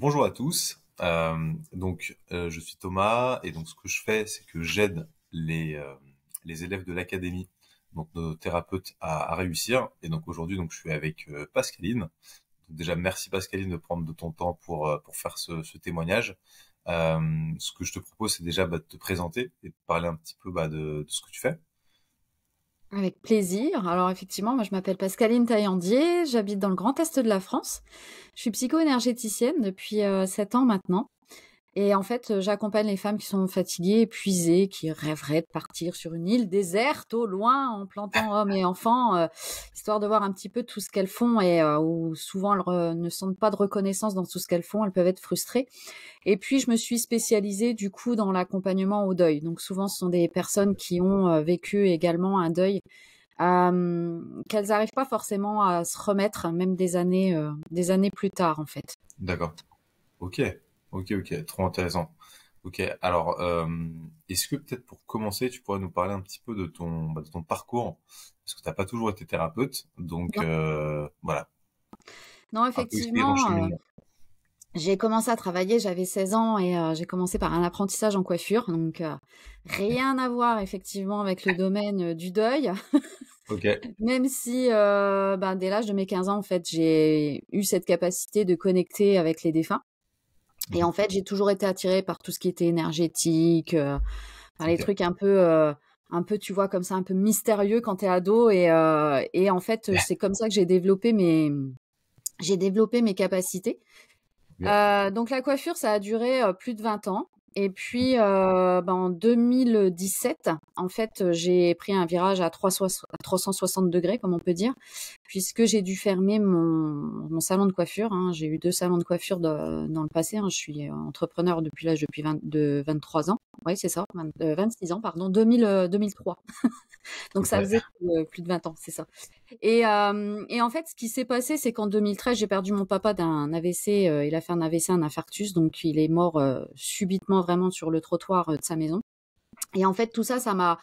Bonjour à tous. Je suis Thomas et donc ce que je fais, c'est que j'aide les élèves de l'académie, donc nos thérapeutes, à réussir. Et donc aujourd'hui, donc je suis avec Pascaline. Donc déjà, merci Pascaline de prendre de ton temps pour faire ce témoignage. Ce que je te propose, c'est déjà de te présenter et de parler un petit peu de ce que tu fais. Avec plaisir. Alors effectivement, moi je m'appelle Pascaline Taillandier, j'habite dans le Grand Est de la France. Je suis psycho-énergéticienne depuis 7 ans maintenant. Et en fait, j'accompagne les femmes qui sont fatiguées, épuisées, qui rêveraient de partir sur une île déserte au loin en plantant hommes et enfants, histoire de voir un petit peu tout ce qu'elles font et où souvent elles ne sentent pas de reconnaissance dans tout ce qu'elles font, elles peuvent être frustrées. Et puis je me suis spécialisée du coup dans l'accompagnement au deuil. Donc souvent ce sont des personnes qui ont vécu également un deuil, qu'elles n'arrivent pas forcément à se remettre, même des années plus tard en fait. D'accord. Ok, ok, trop intéressant. Ok, alors est-ce que peut-être pour commencer, tu pourrais nous parler un petit peu de ton parcours, parce que t'as pas toujours été thérapeute, donc Non, voilà, non un peu expliquer ton effectivement, cheminement. j'ai commencé à travailler, j'avais 16 ans et j'ai commencé par un apprentissage en coiffure, donc rien à voir effectivement avec le domaine du deuil. Ok, Même si dès l'âge de mes 15 ans, en fait, j'ai eu cette capacité de connecter avec les défunts. Et mhm, en fait, j'ai toujours été attirée par tout ce qui était énergétique, enfin, les ok, trucs un peu, tu vois, comme ça, un peu mystérieux quand t'es ado. Et en fait, c'est comme ça que j'ai développé mes capacités. ok, Donc la coiffure, ça a duré, plus de 20 ans et puis, en 2017, en fait, j'ai pris un virage à 360 degrés, comme on peut dire, puisque j'ai dû fermer mon salon de coiffure, hein. J'ai eu 2 salons de coiffure dans le passé, hein. Je suis entrepreneur depuis l'âge depuis 23 ans. Oui, c'est ça, 26 ans, pardon, 2003. Donc ça ok, faisait plus de 20 ans, c'est ça. Et en fait, ce qui s'est passé, c'est qu'en 2013, j'ai perdu mon papa d'un AVC. Il a fait un AVC, un infarctus, donc il est mort subitement vraiment sur le trottoir de sa maison. Et en fait, tout ça, ça m'a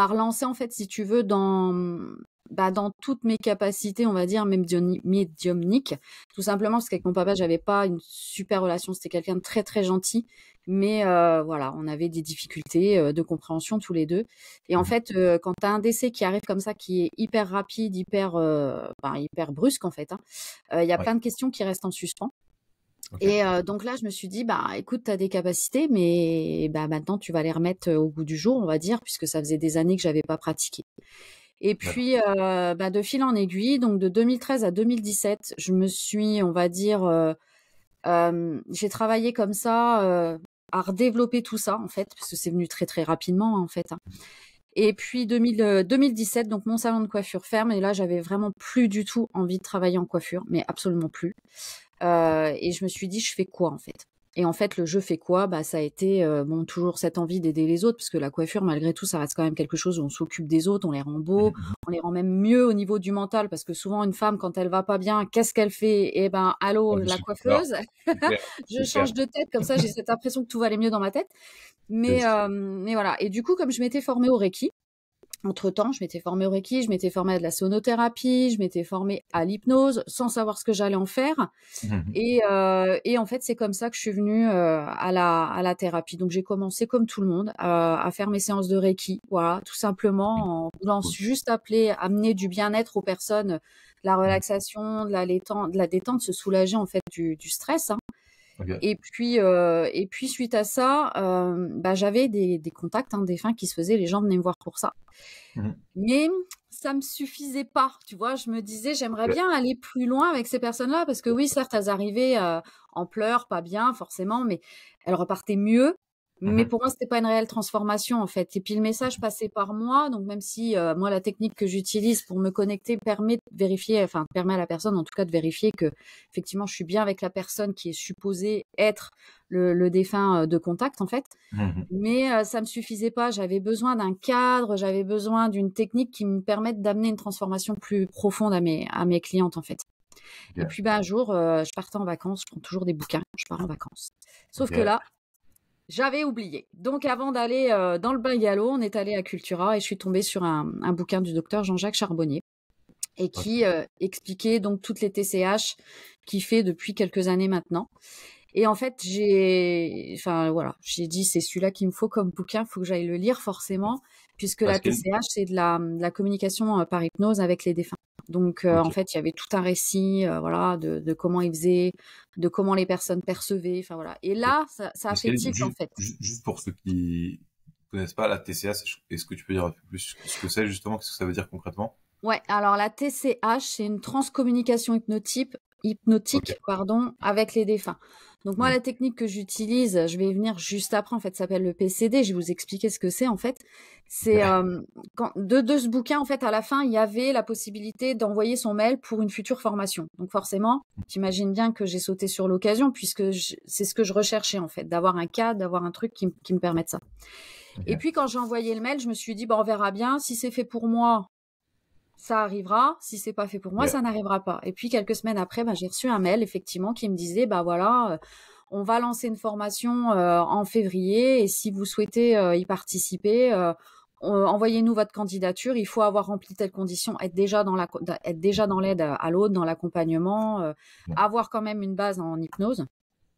relancé en fait, si tu veux, dans toutes mes capacités, on va dire, même médiumniques. Tout simplement parce qu'avec mon papa, j'avais pas une super relation. C'était quelqu'un de très très gentil, mais voilà, on avait des difficultés de compréhension tous les deux. Et en mhm, fait, quand tu as un décès qui arrive comme ça, qui est hyper rapide, hyper brusque en fait, hein, il y a ouais, plein de questions qui restent en suspens. ok, Et donc là, je me suis dit: «Bah, écoute, tu as des capacités, mais bah, maintenant tu vas les remettre, au goût du jour», on va dire, puisque ça faisait des années que j'avais pas pratiqué. Et d'accord, puis, de fil en aiguille, donc de 2013 à 2017, je me suis, on va dire, j'ai travaillé comme ça, à redévelopper tout ça, en fait, parce que c'est venu très, très rapidement, hein, en fait, hein. Et puis 2017, donc mon salon de coiffure ferme et là, j'avais vraiment plus du tout envie de travailler en coiffure, mais absolument plus. Et je me suis dit: «Je fais quoi, en fait?» Et en fait, le «je fais quoi?» ça a été, bon, toujours cette envie d'aider les autres, parce que la coiffure, malgré tout, ça reste quand même quelque chose où on s'occupe des autres, on les rend beaux, mhm, on les rend même mieux au niveau du mental, parce que souvent, une femme, quand elle va pas bien, qu'est-ce qu'elle fait? Eh ben, allô, mhm. Je la suis d'accord, coiffeuse, c'est clair, je c'est clair. change de tête, comme ça, j'ai cette impression que tout va aller mieux dans ma tête. Mais, Yes. mais voilà. Et du coup, comme je m'étais formée au Reiki, entre-temps, je m'étais formée au Reiki, je m'étais formée à de la sonothérapie, je m'étais formée à l'hypnose, sans savoir ce que j'allais en faire. Mhm, Et en fait, c'est comme ça que je suis venue, à la thérapie. Donc j'ai commencé comme tout le monde, à faire mes séances de Reiki, voilà, tout mhm, simplement en voulant cool, juste amener du bien-être aux personnes, de la mhm, relaxation, de la détente, se soulager en fait du stress, hein. ok, Et puis suite à ça, j'avais des contacts, hein, défunts qui se faisaient, les gens venaient me voir pour ça. mhm, Mais ça me suffisait pas, tu vois? Je me disais: «J'aimerais ok, bien aller plus loin avec ces personnes-là», parce que oui, certes, elles arrivaient, en pleurs, pas bien forcément, mais elles repartaient mieux. Mais mhm, pour moi, c'était pas une réelle transformation, en fait. Et puis le message passait par moi, donc même si, moi, la technique que j'utilise pour me connecter permet à la personne, en tout cas, de vérifier qu'effectivement, je suis bien avec la personne qui est supposée être le défunt, de contact, en fait. mhm, Mais ça me suffisait pas, j'avais besoin d'un cadre, j'avais besoin d'une technique qui me permette d'amener une transformation plus profonde à mes clientes, en fait. Et ok, puis, un jour, je partais en vacances, je prends toujours des bouquins, je pars en vacances. Sauf que ok, là, j'avais oublié. Donc avant d'aller, dans le bain galop, on est allé à Cultura et je suis tombée sur un bouquin du docteur Jean-Jacques Charbonnier et ok, qui, expliquait donc toutes les TCH qu'il fait depuis quelques années maintenant. Et en fait, enfin voilà, j'ai dit c'est celui-là qu'il me faut comme bouquin, faut que j'aille le lire forcément, puisque la Pascaline? TCH c'est de la communication par hypnose avec les défunts. Donc en Ok. fait, il y avait tout un récit, voilà, de comment ils faisaient, de comment les personnes percevaient, enfin voilà. Et Ok. là, ça a fait Pascaline, tilt en fait. juste pour ceux qui connaissent pas la TCA, est-ce que tu peux dire un peu plus ce que c'est justement, qu'est-ce que ça veut dire concrètement? Ouais, alors la TCH, c'est une transcommunication Ok. hypnotique, pardon, avec les défunts. Donc moi, Hmm. la technique que j'utilise, je vais y venir juste après, en fait, ça s'appelle le PCD. Je vais vous expliquer ce que c'est, en fait. C'est Ok. de ce bouquin, en fait, à la fin, il y avait la possibilité d'envoyer son mail pour une future formation. Donc forcément, j'imagine bien que j'ai sauté sur l'occasion, puisque c'est ce que je recherchais, en fait, d'avoir un cadre, d'avoir un truc qui me permette ça. Et Ok. puis quand j'ai envoyé le mail, je me suis dit, bon, on verra bien. Si c'est fait pour moi, ça arrivera. Si c'est pas fait pour moi, Ok. ça n'arrivera pas. Et puis quelques semaines après, j'ai reçu un mail effectivement qui me disait, bah voilà, on va lancer une formation en février et si vous souhaitez y participer, envoyez-nous votre candidature. Il faut avoir rempli telle condition, être déjà dans l'aide à l'autre, dans l'accompagnement, Bon. avoir quand même une base en hypnose.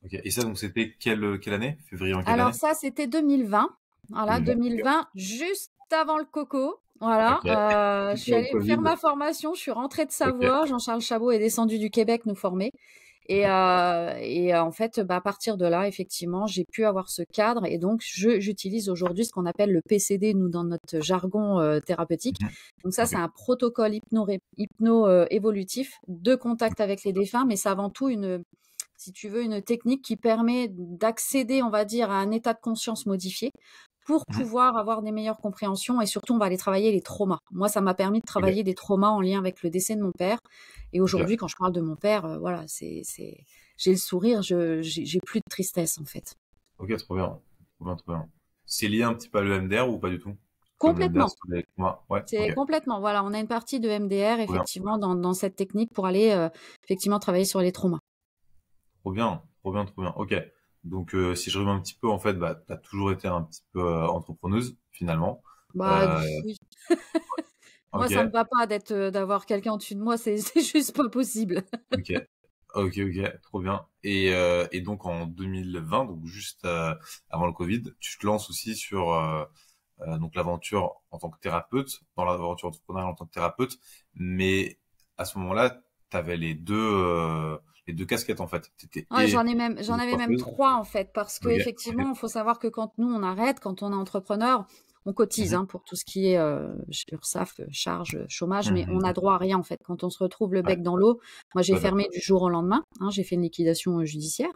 Ok. Et ça, donc, c'était quelle année? Février en quelle Alors année? ça, c'était 2020. Voilà, 2020. Ok. 2020, juste avant le Coco. Voilà, Ok. je Juste suis avant le allée faire Covid. ma formation. Je suis rentrée de Ok. Savoie. Jean-Charles Chabot est descendu du Québec nous former. Ok. En fait, à partir de là, effectivement, j'ai pu avoir ce cadre. Et donc, j'utilise aujourd'hui ce qu'on appelle le PCD, nous, dans notre jargon thérapeutique. Mhm. Donc ça, Ok. c'est un protocole évolutif de contact avec les défunts, mais c'est avant tout si tu veux, une technique qui permet d'accéder, on va dire, à un état de conscience modifié pour Mhm. pouvoir avoir des meilleures compréhensions et surtout, on va aller travailler les traumas. Moi, ça m'a permis de Ok. travailler des traumas en lien avec le décès de mon père. Et Ok. aujourd'hui, quand je parle de mon père, voilà, j'ai le sourire, j'ai plus de tristesse, en fait. Ok, trop bien. Trop bien, trop bien. C'est lié un petit peu à l'EMDR ou pas du tout? Comme l'EMDR, Complètement. c'est avec moi. Ouais, C'est ok. complètement. Voilà, on a une partie de MDR, Trop bien. effectivement, dans cette technique pour aller, effectivement, travailler sur les traumas. Trop bien. Trop bien, trop bien. Ok. Donc, si je reviens un petit peu, en fait, bah, t'as toujours été un petit peu entrepreneuse, finalement. Bah, Euh, oui. Moi, ça me ok. va pas d'avoir quelqu'un au-dessus de moi, c'est juste pas possible. Ok. Ok, ok, trop bien. Et donc en 2020, donc juste avant le Covid, tu te lances aussi sur donc l'aventure en tant que thérapeute, dans l'aventure entrepreneuriale en tant que thérapeute, mais à ce moment-là, tu avais les deux casquettes en fait. T'étais Ouais, et j'en avais même coiffeuse. 3 en fait, parce que Ok, effectivement, ok. il faut savoir que quand nous on arrête, quand on est entrepreneur, on cotise Mhm, hein, pour tout ce qui est URSSAF, charge, chômage, mais on mhm. n'a droit à rien en fait. Quand on se retrouve le Ouais, bec dans l'eau, moi j'ai tout à fait. fermé du jour au lendemain, hein, j'ai fait une liquidation judiciaire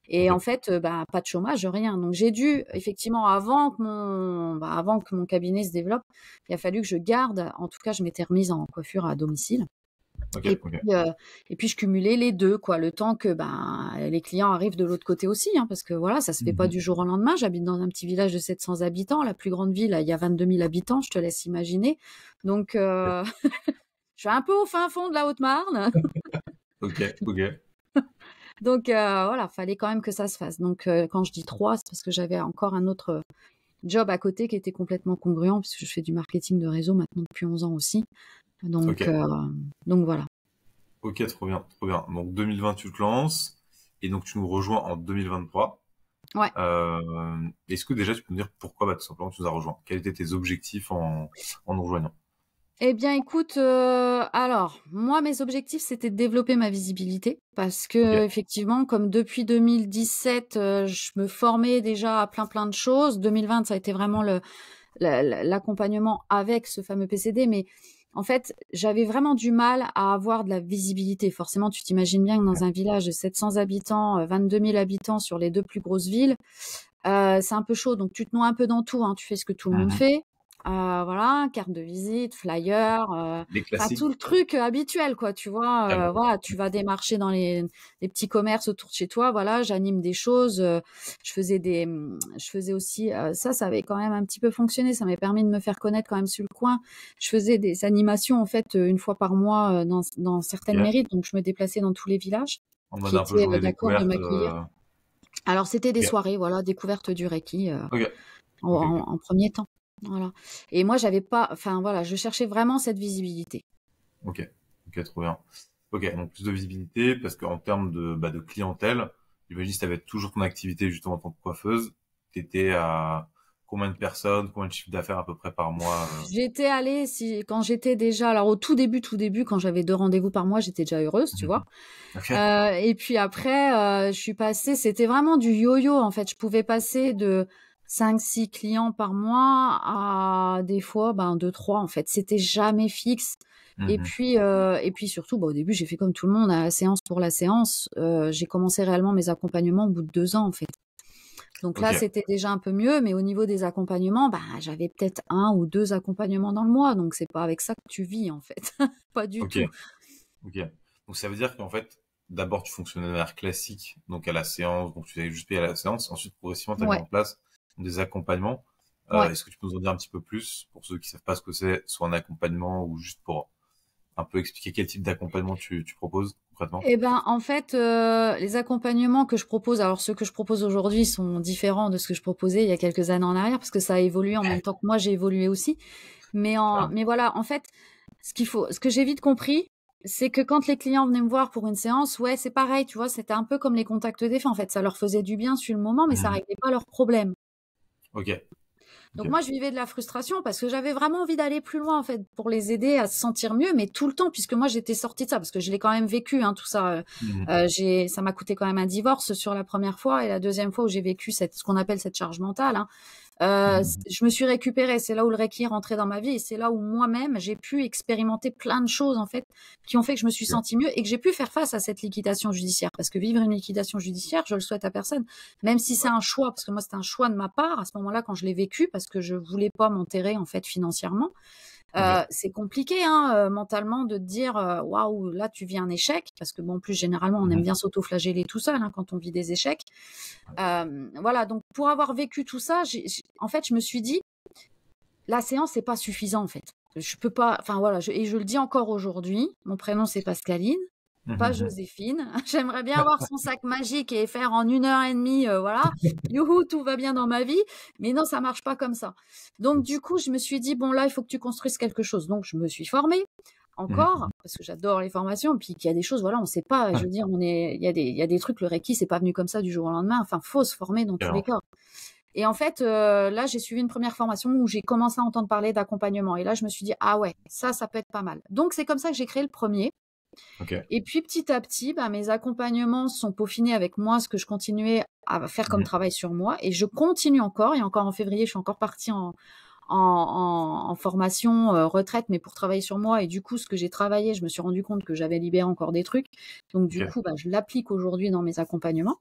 et en Ok, fait, bah, pas de chômage, rien. Donc j'ai dû effectivement avant que mon cabinet se développe, il a fallu que je garde. En tout cas, je m'étais remise en coiffure à domicile. ok, Et ok. puis, heu et puis je cumulais les 2 quoi, le temps que, ben, les clients arrivent de l'autre côté aussi, hein, parce que voilà, ça se fait pas Mhm. du jour au lendemain. J'habite dans un petit village de 700 habitants, la plus grande ville, il y a 22 000 habitants, je te laisse imaginer. Donc Ok, je suis un peu au fin fond de la Haute-Marne, ok, ok. donc voilà, fallait quand même que ça se fasse. Donc quand je dis 3, c'est parce que j'avais encore un autre job à côté qui était complètement congruent, puisque je fais du marketing de réseau maintenant depuis 11 ans aussi. Ok. Donc heu, donc voilà. Ok, trop bien, trop bien. Donc 2020, tu te lances et donc tu nous rejoins en 2023. Ouais. Est-ce que déjà tu peux me dire pourquoi bah, tout simplement tu nous as rejoint? Quels étaient tes objectifs en nous rejoignant? Eh bien, écoute, alors moi, mes objectifs, c'était de développer ma visibilité parce Ok. que effectivement, comme depuis 2017, je me formais déjà à plein de choses. 2020, ça a été vraiment l'accompagnement avec ce fameux PCD, mais en fait, j'avais vraiment du mal à avoir de la visibilité. Forcément, tu t'imagines bien que dans un village de 700 habitants, 22 000 habitants sur les 2 plus grosses villes, c'est un peu chaud, donc tu te noies un peu dans tout, hein. Tu fais ce que tout le monde Mhm. fait, voilà, carte de visite, flyer, Les enfin tout classiques. le truc, habituel quoi, tu vois? Carrément. Voilà, tu vas démarcher dans les petits commerces autour de chez toi, voilà, j'anime des choses, je faisais aussi, ça avait quand même un petit peu fonctionné, ça m'a permis de me faire connaître quand même sur le coin. Je faisais des animations en fait, 1 fois par mois, dans certaines Ok. mairies, donc je me déplaçais dans tous les villages En qui mode un peu étaient, journée d'accord de découverte. m'accueillir. Alors c'était des Ok. soirées, voilà, découverte du Reiki, Ok. en Ok. Ok. en 1er temps, voilà. Et moi j'avais pas enfin voilà, je cherchais vraiment cette visibilité. Ok. Ok. Trop bien. Ok. Donc plus de visibilité parce qu'en termes de, bah, de clientèle, j'imagine si tu avais toujours ton activité justement en tant que coiffeuse, tu étais à combien de personnes, combien de chiffre d'affaires à peu près par mois J'étais allée, quand j'étais déjà, alors au tout début, quand j'avais 2 rendez-vous par mois, j'étais déjà heureuse, tu vois. Mhm. Ok. Et puis après, je suis passée, c'était vraiment du yo-yo en fait. Je pouvais passer de 5-6 clients par mois à des fois 2-3 en fait. C'était jamais fixe. Mhm. Et puis surtout, au début, j'ai fait comme tout le monde, à la séance pour la séance. J'ai commencé réellement mes accompagnements au bout de 2 ans en fait. Donc là, Ok. c'était déjà un peu mieux, mais au niveau des accompagnements, j'avais peut-être 1 ou 2 accompagnements dans le mois, donc c'est pas avec ça que tu vis en fait, pas du Ok. tout. Ok. Donc ça veut dire qu'en fait, d'abord tu fonctionnais de manière classique, donc à la séance, donc tu avais juste payé à la séance, ensuite progressivement tu as mis Ouais, en place des accompagnements. ouais. Est-ce que tu peux nous en dire un petit peu plus pour ceux qui savent pas ce que c'est, soit un accompagnement ou juste pour un peu expliquer quel type d'accompagnement tu proposes concrètement? Eh ben, en fait, les accompagnements que je propose, alors ceux que je propose aujourd'hui sont différents de ce que je proposais il y a quelques années en arrière, parce que ça a évolué en même temps que moi, j'ai évolué aussi. Ah, Mais voilà, en fait, ce que j'ai vite compris, c'est que quand les clients venaient me voir pour une séance, ouais, c'est pareil, tu vois, c'était un peu comme les contacts défunts. En fait, ça leur faisait du bien sur le moment, mais ça mhm. réglait pas leurs problèmes. Ok. Donc Ok. moi, je vivais de la frustration parce que j'avais vraiment envie d'aller plus loin, en fait, pour les aider à se sentir mieux, mais tout le temps, puisque moi, j'étais sortie de ça, parce que je l'ai quand même vécu, hein, tout ça. Mhm. Ça m'a coûté quand même un divorce sur la première fois et la deuxième fois où j'ai vécu ce qu'on appelle cette charge mentale, hein. Mhm. Je me suis récupérée, c'est là où le Reiki est rentré dans ma vie et c'est là où moi-même j'ai pu expérimenter plein de choses en fait qui ont fait que je me suis Ok. sentie mieux et que j'ai pu faire face à cette liquidation judiciaire. Parce que vivre une liquidation judiciaire, je le souhaite à personne, même si c'est Ouais. un choix, parce que moi c'était un choix de ma part à ce moment-là quand je l'ai vécu, parce que je voulais pas m'enterrer en fait financièrement. Ok. C'est compliqué hein, mentalement de te dire waouh là tu vis un échec parce que bon en plus généralement on aime Mhm. bien s'auto-flageller tout seul hein, quand on vit des échecs. Voilà donc pour avoir vécu tout ça, en fait je me suis dit la séance c'est pas suffisant en fait. Je peux pas, enfin voilà, et je le dis encore aujourd'hui. Mon prénom c'est Pascaline, pas Mhm. Joséphine. J'aimerais bien avoir son sac magique et faire en 1 heure et demie, voilà. Youhou, tout va bien dans ma vie. Mais non, ça marche pas comme ça. Donc du coup, je me suis dit bon là, il faut que tu construises quelque chose. Donc je me suis formée encore Mhm. parce que j'adore les formations. Puis qu'il y a des choses, voilà, on sait pas. Je veux dire, il y a des trucs. Le Reiki, c'est pas venu comme ça du jour au lendemain. Enfin, faut se former dans tous les Carrément. cas. Et en fait, là, j'ai suivi une première formation où j'ai commencé à entendre parler d'accompagnement. Et là, je me suis dit, ah ouais, ça peut être pas mal. Donc, c'est comme ça que j'ai créé le premier. Ok. Et puis, petit à petit, mes accompagnements sont peaufinés avec moi, ce que je continuais à faire comme Mhm. travail sur moi. Et je continue encore. Et encore en février, je suis encore partie en formation retraite, mais pour travailler sur moi. Et du coup, ce que j'ai travaillé, je me suis rendu compte que j'avais libéré encore des trucs. Donc, du Ok. coup, je l'applique aujourd'hui dans mes accompagnements.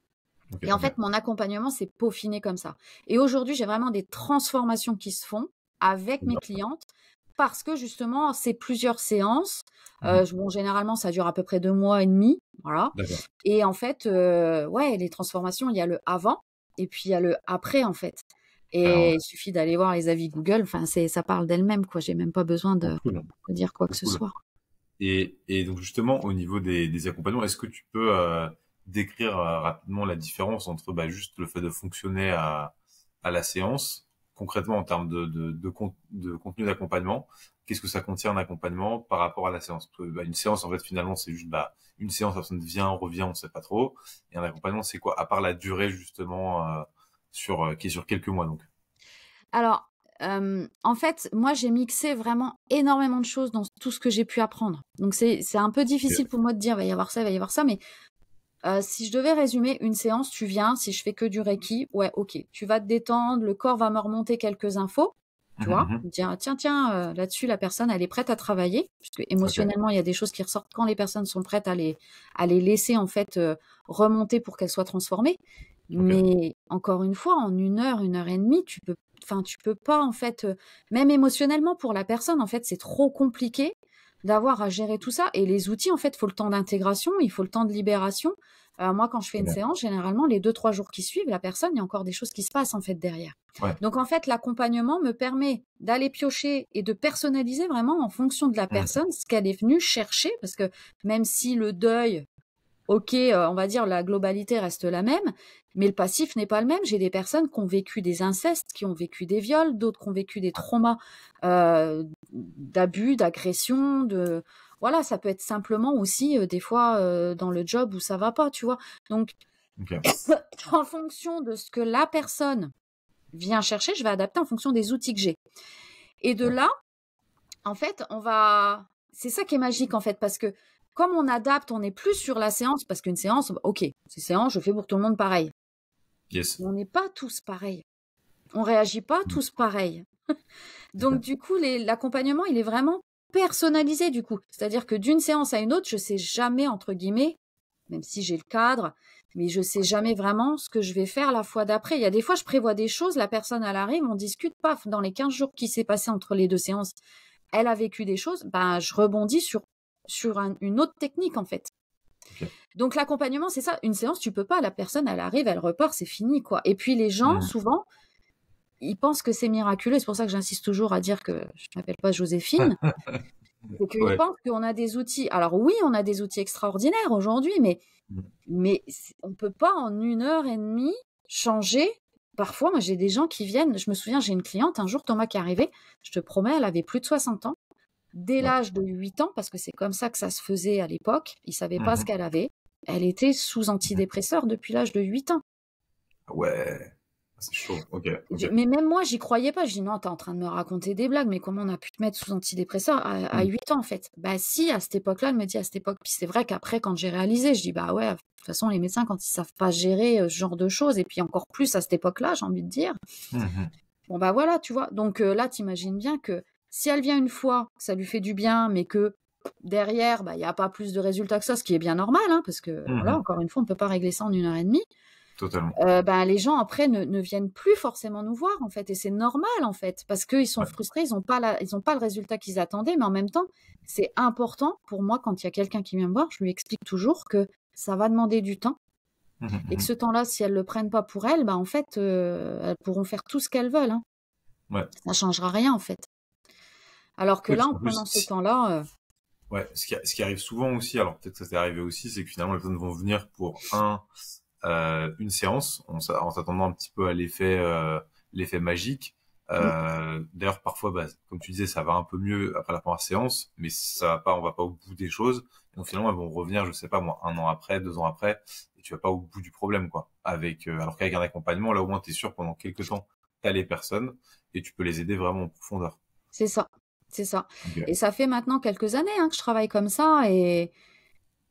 Ok. Et en fait, Ok. mon accompagnement s'est peaufiné comme ça. Et aujourd'hui, j'ai vraiment des transformations qui se font avec mes D'accord. clientes parce que justement, c'est plusieurs séances. Mhm. Bon, généralement, ça dure à peu près 2 mois et demi, voilà. D'accord. Et en fait, ouais, les transformations, il y a le avant et puis il y a le après, en fait. Et Carrément. il suffit d'aller voir les avis Google. Enfin, ça parle d'elle-même, quoi. J'ai même pas besoin Trop de cool. dire quoi que Trop ce cool. soit. Et donc justement, au niveau des accompagnements, est-ce que tu peux décrire rapidement la différence entre juste le fait de fonctionner à la séance, concrètement en termes de contenu d'accompagnement, qu'est-ce que ça contient un accompagnement par rapport à la séance? Parce que, une séance, en fait, finalement, c'est juste une séance, la personne vient, revient, on sait pas trop. Et un accompagnement, c'est quoi? À part la durée, justement, qui est sur quelques mois, donc. Alors, en fait, moi, j'ai mixé vraiment énormément de choses dans tout ce que j'ai pu apprendre. Donc c'est un peu Ok. difficile pour moi de dire: «Va y avoir ça, il va y avoir ça», mais si je devais résumer une séance, tu viens, si je fais que du reiki, ouais, OK, tu vas te détendre, le corps va me remonter quelques infos, tu Mhm, vois? mhm. Dire: «Tiens, là-dessus, la personne, elle est prête à travailler», puisque Ok. émotionnellement, il y a des choses qui ressortent quand les personnes sont prêtes à les laisser, en fait, remonter pour qu'elles soient transformées. Ok. Mais encore une fois, en 1 heure, 1 heure et demie, tu peux pas, en fait, même émotionnellement pour la personne, en fait, c'est trop compliqué d'avoir à gérer tout ça. Et les outils, en fait, il faut le temps d'intégration, il faut le temps de libération. Moi, quand je fais Très une bien. séance, généralement, les 2-3 jours qui suivent, la personne, il y a encore des choses qui se passent, en fait, derrière. Ouais. Donc, en fait, l'accompagnement me permet d'aller piocher et de personnaliser vraiment en fonction de la Mhm. personne ce qu'elle est venue chercher, parce que même si le deuil, OK, on va dire la globalité reste la même, mais le passif n'est pas le même. J'ai des personnes qui ont vécu des incestes, qui ont vécu des viols, d'autres qui ont vécu des traumas, d'abus, d'agressions, voilà, ça peut être simplement aussi, des fois, dans le job où ça va pas, tu vois? Donc Ok. En fonction de ce que la personne vient chercher, je vais adapter en fonction des outils que j'ai. Et de Ouais. là, en fait, c'est ça qui est magique, en fait, parce que comme on adapte, on n'est plus sur la séance, parce qu'une séance, ok, c'est séance, je fais pour tout le monde pareil. Yes. Mais on n'est pas tous pareils. On réagit pas Mm. tous pareil. Donc, du coup, l'accompagnement, il est vraiment personnalisé, du coup. C'est-à-dire que d'une séance à une autre, je sais jamais, entre guillemets, même si j'ai le cadre, mais je sais jamais vraiment ce que je vais faire la fois d'après. Il y a des fois, je prévois des choses, la personne, elle arrive, on discute, paf, dans les 15 jours qui s'est passé entre les 2 séances, elle a vécu des choses, ben, je rebondis sur une autre technique, en fait. Ok. Donc, l'accompagnement, c'est ça. Une séance, tu peux pas. La personne, elle arrive, elle repart, c'est fini, quoi. Et puis, les gens, Mm. souvent, ils pensent que c'est miraculeux. C'est pour ça que j'insiste toujours à dire que je m'appelle pas Joséphine. C'est qu'ils Ouais. pensent qu'on a des outils. Alors oui, on a des outils extraordinaires aujourd'hui, Mm. mais on peut pas en 1 heure et demie changer. Parfois, moi, j'ai des gens qui viennent. Je me souviens, j'ai une cliente un jour, Thomas, qui est arrivé. Je te promets, elle avait plus de 60 ans. Dès Ouais. l'âge de 8 ans, parce que c'est comme ça que ça se faisait à l'époque, ils savaient pas ce Mhm. qu'elle avait. Elle était sous antidépresseur depuis l'âge de 8 ans. Ouais. C'est chaud. Ok. Ok. Mais même moi, j'y croyais pas. Je dis non, t'es en train de me raconter des blagues, mais comment on a pu te mettre sous antidépresseur à Mm. 8 ans, en fait? Bah si, à cette époque-là, elle me dit à cette époque. Puis c'est vrai qu'après, quand j'ai réalisé, je dis bah ouais, de toute façon, les médecins, quand ils savent pas gérer ce genre de choses, et puis encore plus à cette époque-là, j'ai envie de dire, Mhm. bon bah voilà, tu vois. Donc là, t'imagines bien que si elle vient une fois, que ça lui fait du bien, mais que derrière, bah il y a pas plus de résultats que ça, ce qui est bien normal, hein, parce que voilà, Mhm. encore une fois, on peut pas régler ça en 1 heure et demie. Totalement. Ben, les gens après ne viennent plus forcément nous voir en fait, et c'est normal en fait, parce qu'ils sont Ouais. frustrés, ils ont pas le résultat qu'ils attendaient, mais en même temps, c'est important pour moi quand il y a quelqu'un qui vient me voir, je lui explique toujours que ça va demander du temps Mhm. et que Mhm. ce temps-là, si elles le prennent pas pour elles, ben en fait, elles pourront faire tout ce qu'elles veulent, hein. Ouais. Ça changera rien en fait. Alors que Oui, là, parce en qu'en prenant plus, ce temps-là, ouais, ce qui arrive souvent aussi, alors peut-être que ça t'est arrivé aussi, c'est que finalement les personnes vont venir pour une séance, en s'attendant un petit peu à l'effet magique. mmh, D'ailleurs, parfois, bah, comme tu disais, ça va un peu mieux après la première séance, mais ça va pas, on va pas au bout des choses. Et donc finalement, elles vont revenir, je sais pas moi, 1 an après, 2 ans après, et tu vas pas au bout du problème, quoi. Alors qu'avec un accompagnement, là au moins t'es sûr pendant quelques temps, t'as les personnes et tu peux les aider vraiment en profondeur. c'est ça, c'est ça. Ok. Et ça fait maintenant quelques années, hein, que je travaille comme ça,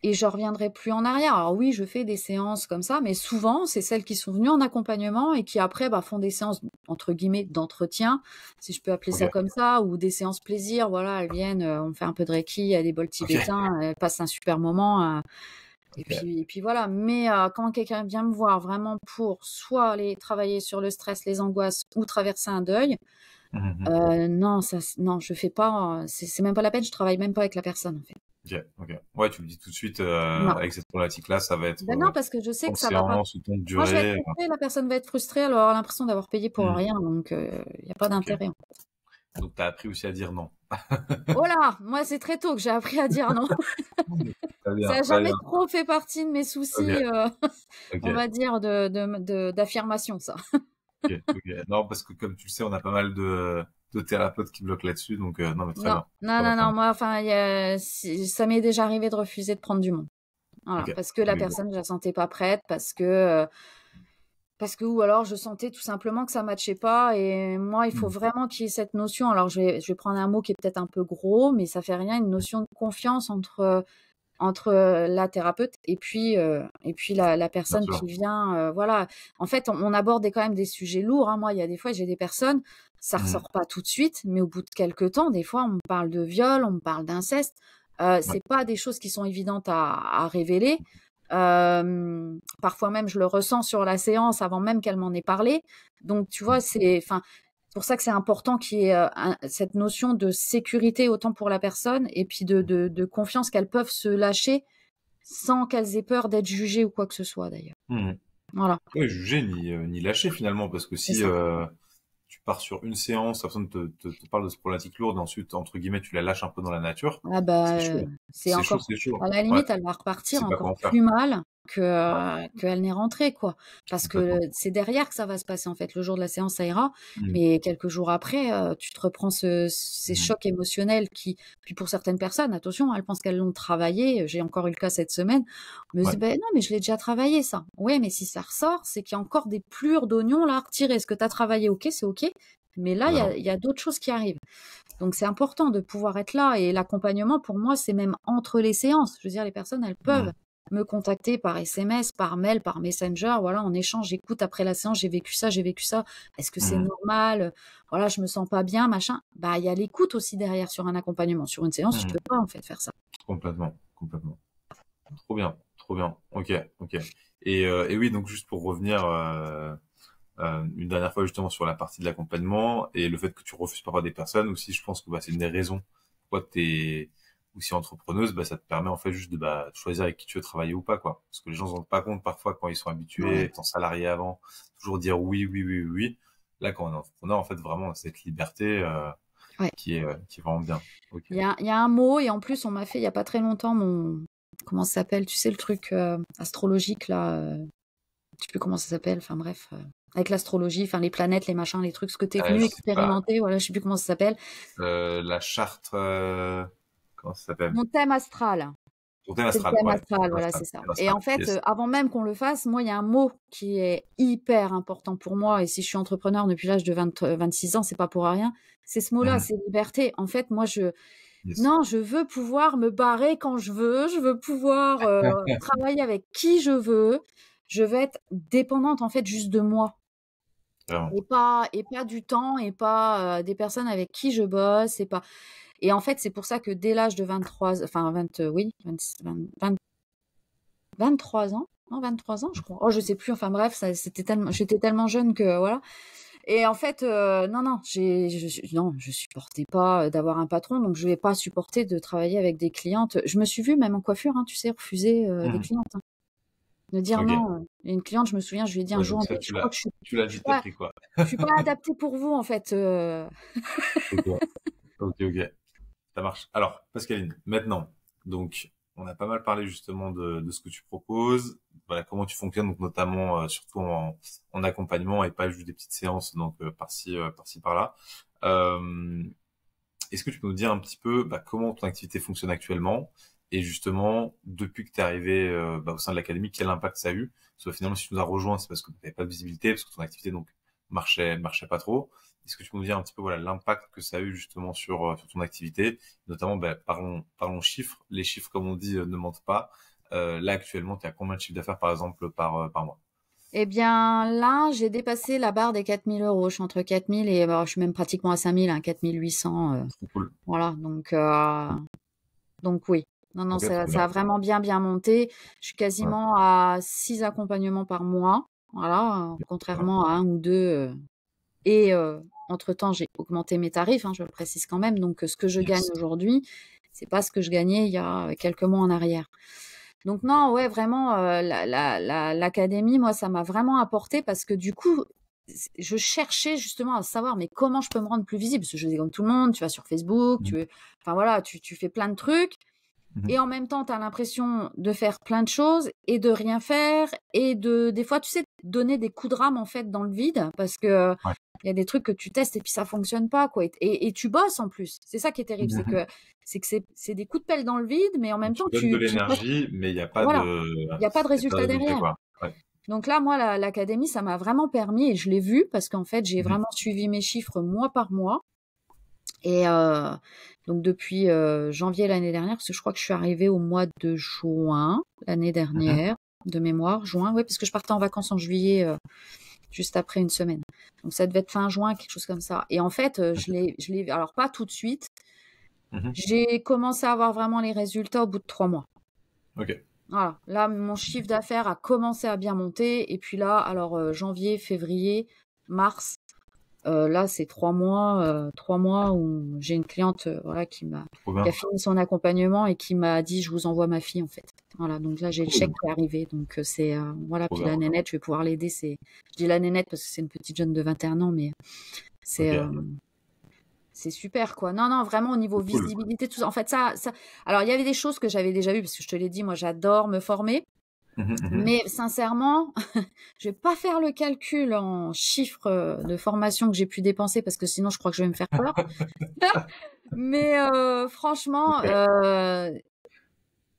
et je reviendrai plus en arrière. Alors oui, je fais des séances comme ça, mais souvent, c'est celles qui sont venues en accompagnement et qui après bah, font des séances entre guillemets d'entretien, si je peux appeler Ok. ça comme ça, ou des séances plaisir. Voilà, elles viennent, on fait un peu de reiki, il y a des bols Ok. tibétains, elles passent un super moment. Ok. Et puis voilà. Mais quand quelqu'un vient me voir vraiment pour soit aller travailler sur le stress, les angoisses ou traverser un deuil, Mhm. non, non, je fais pas. C'est même pas la peine. Je travaille même pas avec la personne en fait. Ok, ok. Ouais, tu le dis tout de suite, Non. avec cette problématique-là, ça va être Ben non, parce que je sais tant de que ça va pas. séances ou tant de Moi, je vais être durée. frustrée, la personne va être frustrée, elle aura l'impression d'avoir payé pour Hmm, rien, donc il y a pas ok. d'intérêt. Donc, tu as appris aussi à dire non. Oh là! Moi, c'est très tôt que j'ai appris à dire non. Très Ça bien, a très jamais bien. trop fait partie de mes Ok, soucis, on ok, va dire d'affirmation, ça. ok, ok. Non, parce que comme tu le sais, on a pas mal de thérapeutes qui bloquent là-dessus, donc non, mais très Non, bien. non, Ça va, non, très non, bien. moi, enfin, ça m'est déjà arrivé de refuser de prendre du monde. Voilà, Ok, parce que la ok, personne, je la sentais pas prête, parce que ou alors je sentais tout simplement que ça matchait pas, et moi, il faut hmm, vraiment qu'il y ait cette notion. Alors je vais prendre un mot qui est peut-être un peu gros, mais ça fait rien, une notion de confiance entre la thérapeute et puis la bien personne sûr. qui vient, voilà. En fait, on aborde quand même des sujets lourds, hein. Moi, il y a des fois, j'ai des personnes, ça Hmm, ressort pas tout de suite, mais au bout de quelques temps, des fois, on me parle de viol, on me parle d'inceste. ouais. C'est pas des choses qui sont évidentes à révéler. Parfois même, je le ressens sur la séance avant même qu'elle m'en ait parlé. Donc, tu vois, c'est pour ça que c'est important qu'il y ait cette notion de sécurité autant pour la personne et puis de confiance qu'elles peuvent se lâcher sans qu'elles aient peur d'être jugées ou quoi que ce soit d'ailleurs. Hmm. Voilà, Ouais, juger ni lâcher finalement, parce que c'est si ça. tu pars sur une séance, la personne te parle de ce problématique lourde, et ensuite, entre guillemets, tu la lâches un peu dans la nature, Ah bah, c'est chaud. c'est C'est chaud, encore c'est chaud. à la Ouais, limite, elle va repartir c'est pas quoi encore en faire. plus mal. qu'elle n'est rentrée, quoi. Parce que Complètement. c'est derrière que ça va se passer, en fait. Le jour de la séance, ça ira, Mmh. mais quelques jours après, tu te reprends ces Mmh. chocs émotionnels puis pour certaines personnes, attention, elles pensent qu'elles l'ont travaillé. J'ai encore eu le cas cette semaine. On me dit, Ouais. ben non, mais je l'ai déjà travaillé, ça. Ouais, mais si ça ressort, c'est qu'il y a encore des plures d'oignons là à retirer. Ce que tu as travaillé, ok, c'est ok. Mais là, Complètement. il y a d'autres choses qui arrivent. Donc, c'est important de pouvoir être là. Et l'accompagnement, pour moi, c'est même entre les séances. Je veux dire, les personnes, elles peuvent Mmh. me contacter par SMS, par mail, par Messenger. Voilà, on échange. J'écoute après la séance, j'ai vécu ça, j'ai vécu ça. Est-ce que c'est Mmh. normal? Voilà, je me sens pas bien, machin. Bah, il y a l'écoute aussi derrière sur un accompagnement. Sur une séance, tu Mmh. peux pas, en fait, faire ça. Complètement, complètement. Trop bien, trop bien. Ok, ok. Et oui, donc juste pour revenir une dernière fois justement sur la partie de l'accompagnement et le fait que tu refuses parfois des personnes aussi, je pense que c'est une des raisons pourquoi t'es aussi entrepreneuse, ça te permet en fait juste de choisir avec qui tu veux travailler ou pas, quoi. Parce que les gens se rendent pas compte parfois quand ils sont habitués, Ouais. étant salariés avant, toujours dire oui, oui, oui, oui, oui. Là, quand on est entrepreneur, en fait, vraiment cette liberté Ouais. qui est vraiment bien. Ok. Il y a un mot, et en plus, on m'a fait il y a pas très longtemps comment ça s'appelle? Tu sais, le truc astrologique, là. Je sais plus comment ça s'appelle. Enfin, bref. Avec l'astrologie, enfin, les planètes, les machins, les trucs, ce que tu es venu C'est pas expérimenter. Voilà, je sais plus comment ça s'appelle. la charte, comment ça s'appelle? Mon thème astral. Ton thème C'est le astral, thème ouais. astral, Thème voilà, astral, c'est ça. thème Et astral, en fait, yes. avant même qu'on le fasse, moi, il y a un mot qui est hyper important pour moi. Et si je suis entrepreneur depuis l'âge de 26 ans, c'est pas pour rien. C'est ce mot-là, Mhm. c'est liberté. En fait, moi, Yes. non, je veux pouvoir me barrer quand je veux. Je veux pouvoir travailler avec qui je veux. Je veux être dépendante, en fait, juste de moi. Vraiment. Et pas du temps, et pas des personnes avec qui je bosse, et en fait, c'est pour ça que dès l'âge de 23, enfin 20, oui, 23 ans, non, 23 ans, je crois. Oh, je sais plus. Enfin bref, j'étais tellement jeune que voilà. Et en fait, non, non, non, je supportais pas d'avoir un patron, donc je vais pas supporter de travailler avec des clientes. Je me suis vue même en coiffure, hein, tu sais, refuser des Mhm. clientes, hein. De dire Ok. non. Il y a une cliente, je me souviens, je lui ai dit un Ouais, jour, donc mais ça, je crois que tu l'as je suis vite pas, appris, quoi. je suis pas adaptée pour vous, en fait. Ok. Ok, ok. Ça marche. Alors, Pascaline, maintenant, donc, on a pas mal parlé justement de ce que tu proposes, voilà, comment tu fonctionnes, donc notamment, surtout en accompagnement et pas juste des petites séances, donc, par-ci, par-là. Euh, Est-ce que tu peux nous dire un petit peu comment ton activité fonctionne actuellement et justement, depuis que tu es arrivé au sein de l'académie, quel impact ça a eu? Parce que finalement, si tu nous as rejoint, c'est parce que tu n'avais pas de visibilité, parce que ton activité donc marchait pas trop. Est-ce que tu peux nous dire un petit peu l'impact que ça a eu justement sur ton activité, notamment parlons chiffres. Les chiffres, comme on dit, ne mentent pas. Là actuellement, tu as combien de chiffres d'affaires par exemple par mois? Eh bien, là, j'ai dépassé la barre des 4 000 euros. Je suis entre 4 000 et je suis même pratiquement à 5 000, hein, 4 800. Trop cool. Voilà, donc oui. Non, non, Ok, trop ça bien. a vraiment bien, bien monté. Je suis Ouais, quasiment à 6 accompagnements par mois. Voilà, ouais. contrairement à un ou deux. Et entre-temps, j'ai augmenté mes tarifs, hein, je le précise quand même. Donc, ce que je gagne Yes. aujourd'hui, c'est pas ce que je gagnais il y a quelques mois en arrière. Donc non, ouais, vraiment, l'académie, moi, ça m'a vraiment apporté parce que du coup, je cherchais justement à savoir, mais comment je peux me rendre plus visible? Parce que je faisais comme tout le monde, tu vas sur Facebook, Mhm. enfin voilà, tu fais plein de trucs. Mhm. Et en même temps, tu as l'impression de faire plein de choses et de rien faire et des fois, tu sais, donner des coups de rame en fait dans le vide parce que Ouais. il y a des trucs que tu testes et puis ça fonctionne pas, quoi. Et tu bosses en plus. C'est ça qui est terrible, Mhm. c'est que c'est des coups de pelle dans le vide, mais en même Tu temps, donnes de tu passes, l'énergie, mais voilà, il y a pas de y a pas de résultat résultat, derrière. quoi. Ouais. Donc là, moi, l'académie, ça m'a vraiment permis et je l'ai vu parce qu'en fait, j'ai Mhm. vraiment suivi mes chiffres mois par mois. Et donc depuis janvier l'année dernière, parce que je crois que je suis arrivée au mois de juin l'année Mhm. dernière, de mémoire, juin, oui, parce que je partais en vacances en juillet, juste après une semaine. Donc ça devait être fin juin, quelque chose comme ça. Et en fait, alors pas tout de suite, Mhm. j'ai commencé à avoir vraiment les résultats au bout de 3 mois. Ok. Voilà, là, mon chiffre d'affaires a commencé à bien monter. Et puis là, alors janvier, février, mars, là, c'est 3 mois où j'ai une cliente voilà, Trop qui a bien. fini son accompagnement et qui m'a dit, je vous envoie ma fille en fait. Voilà, donc là, j'ai le chèque Cool. qui est arrivé. Donc voilà, Trop puis bien. la nénette, je vais pouvoir l'aider. Je dis la nénette parce que c'est une petite jeune de 21 ans, mais c'est euh, Ok. c'est super quoi. Non, non, vraiment au niveau Cool. visibilité, tout ça. En fait, alors il y avait des choses que j'avais déjà vues parce que je te l'ai dit, moi j'adore me former. Mhm, mhm. Mais sincèrement, je vais pas faire le calcul en chiffres de formation que j'ai pu dépenser parce que sinon je crois que je vais me faire peur. Mais franchement, Ok.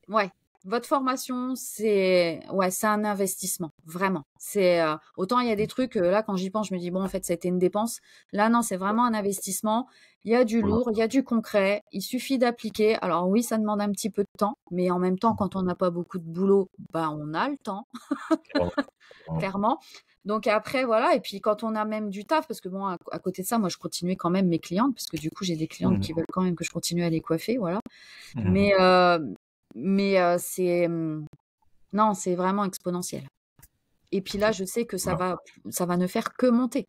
ouais, votre formation, c'est un investissement, vraiment. C'est autant il y a des trucs là quand j'y pense, je me dis bon en fait ça a été une dépense. Là non, c'est vraiment un investissement. Il y a du Trop bien. lourd, il y a du concret. Il suffit d'appliquer. Alors oui, ça demande un petit peu de temps, mais en même temps, quand on n'a pas beaucoup de boulot, bah on a le temps, Clairement, clairement. clairement. Donc après voilà, et puis quand on a même du taf, parce que bon à côté de ça, moi je continuais quand même mes clientes, parce que du coup j'ai des clientes qui Mhm, veulent quand même que je continue à les coiffer, voilà. mhm. Mais c'est non, c'est vraiment exponentiel. Et puis là, Ok. je sais que Trop bien. ça va ne faire que monter.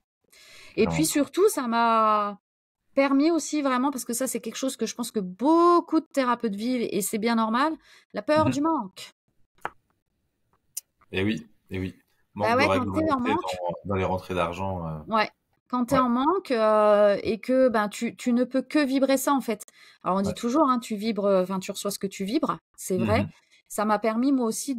Et puis Clairement. surtout, ça m'a permis aussi vraiment, parce que ça, c'est quelque chose que je pense que beaucoup de thérapeutes vivent, et c'est bien normal, la peur du Mhm. manque. Et oui, et oui. Bah Manque de ouais, quand t'es en régularité manque, dans les rentrées d'argent. ouais, quand t'es Ouais, en manque et que ben tu ne peux que vibrer ça en fait. Alors on dit ouais. toujours, hein, tu vibres, enfin tu reçois ce que tu vibres, c'est vrai. Mhm. Ça m'a permis moi aussi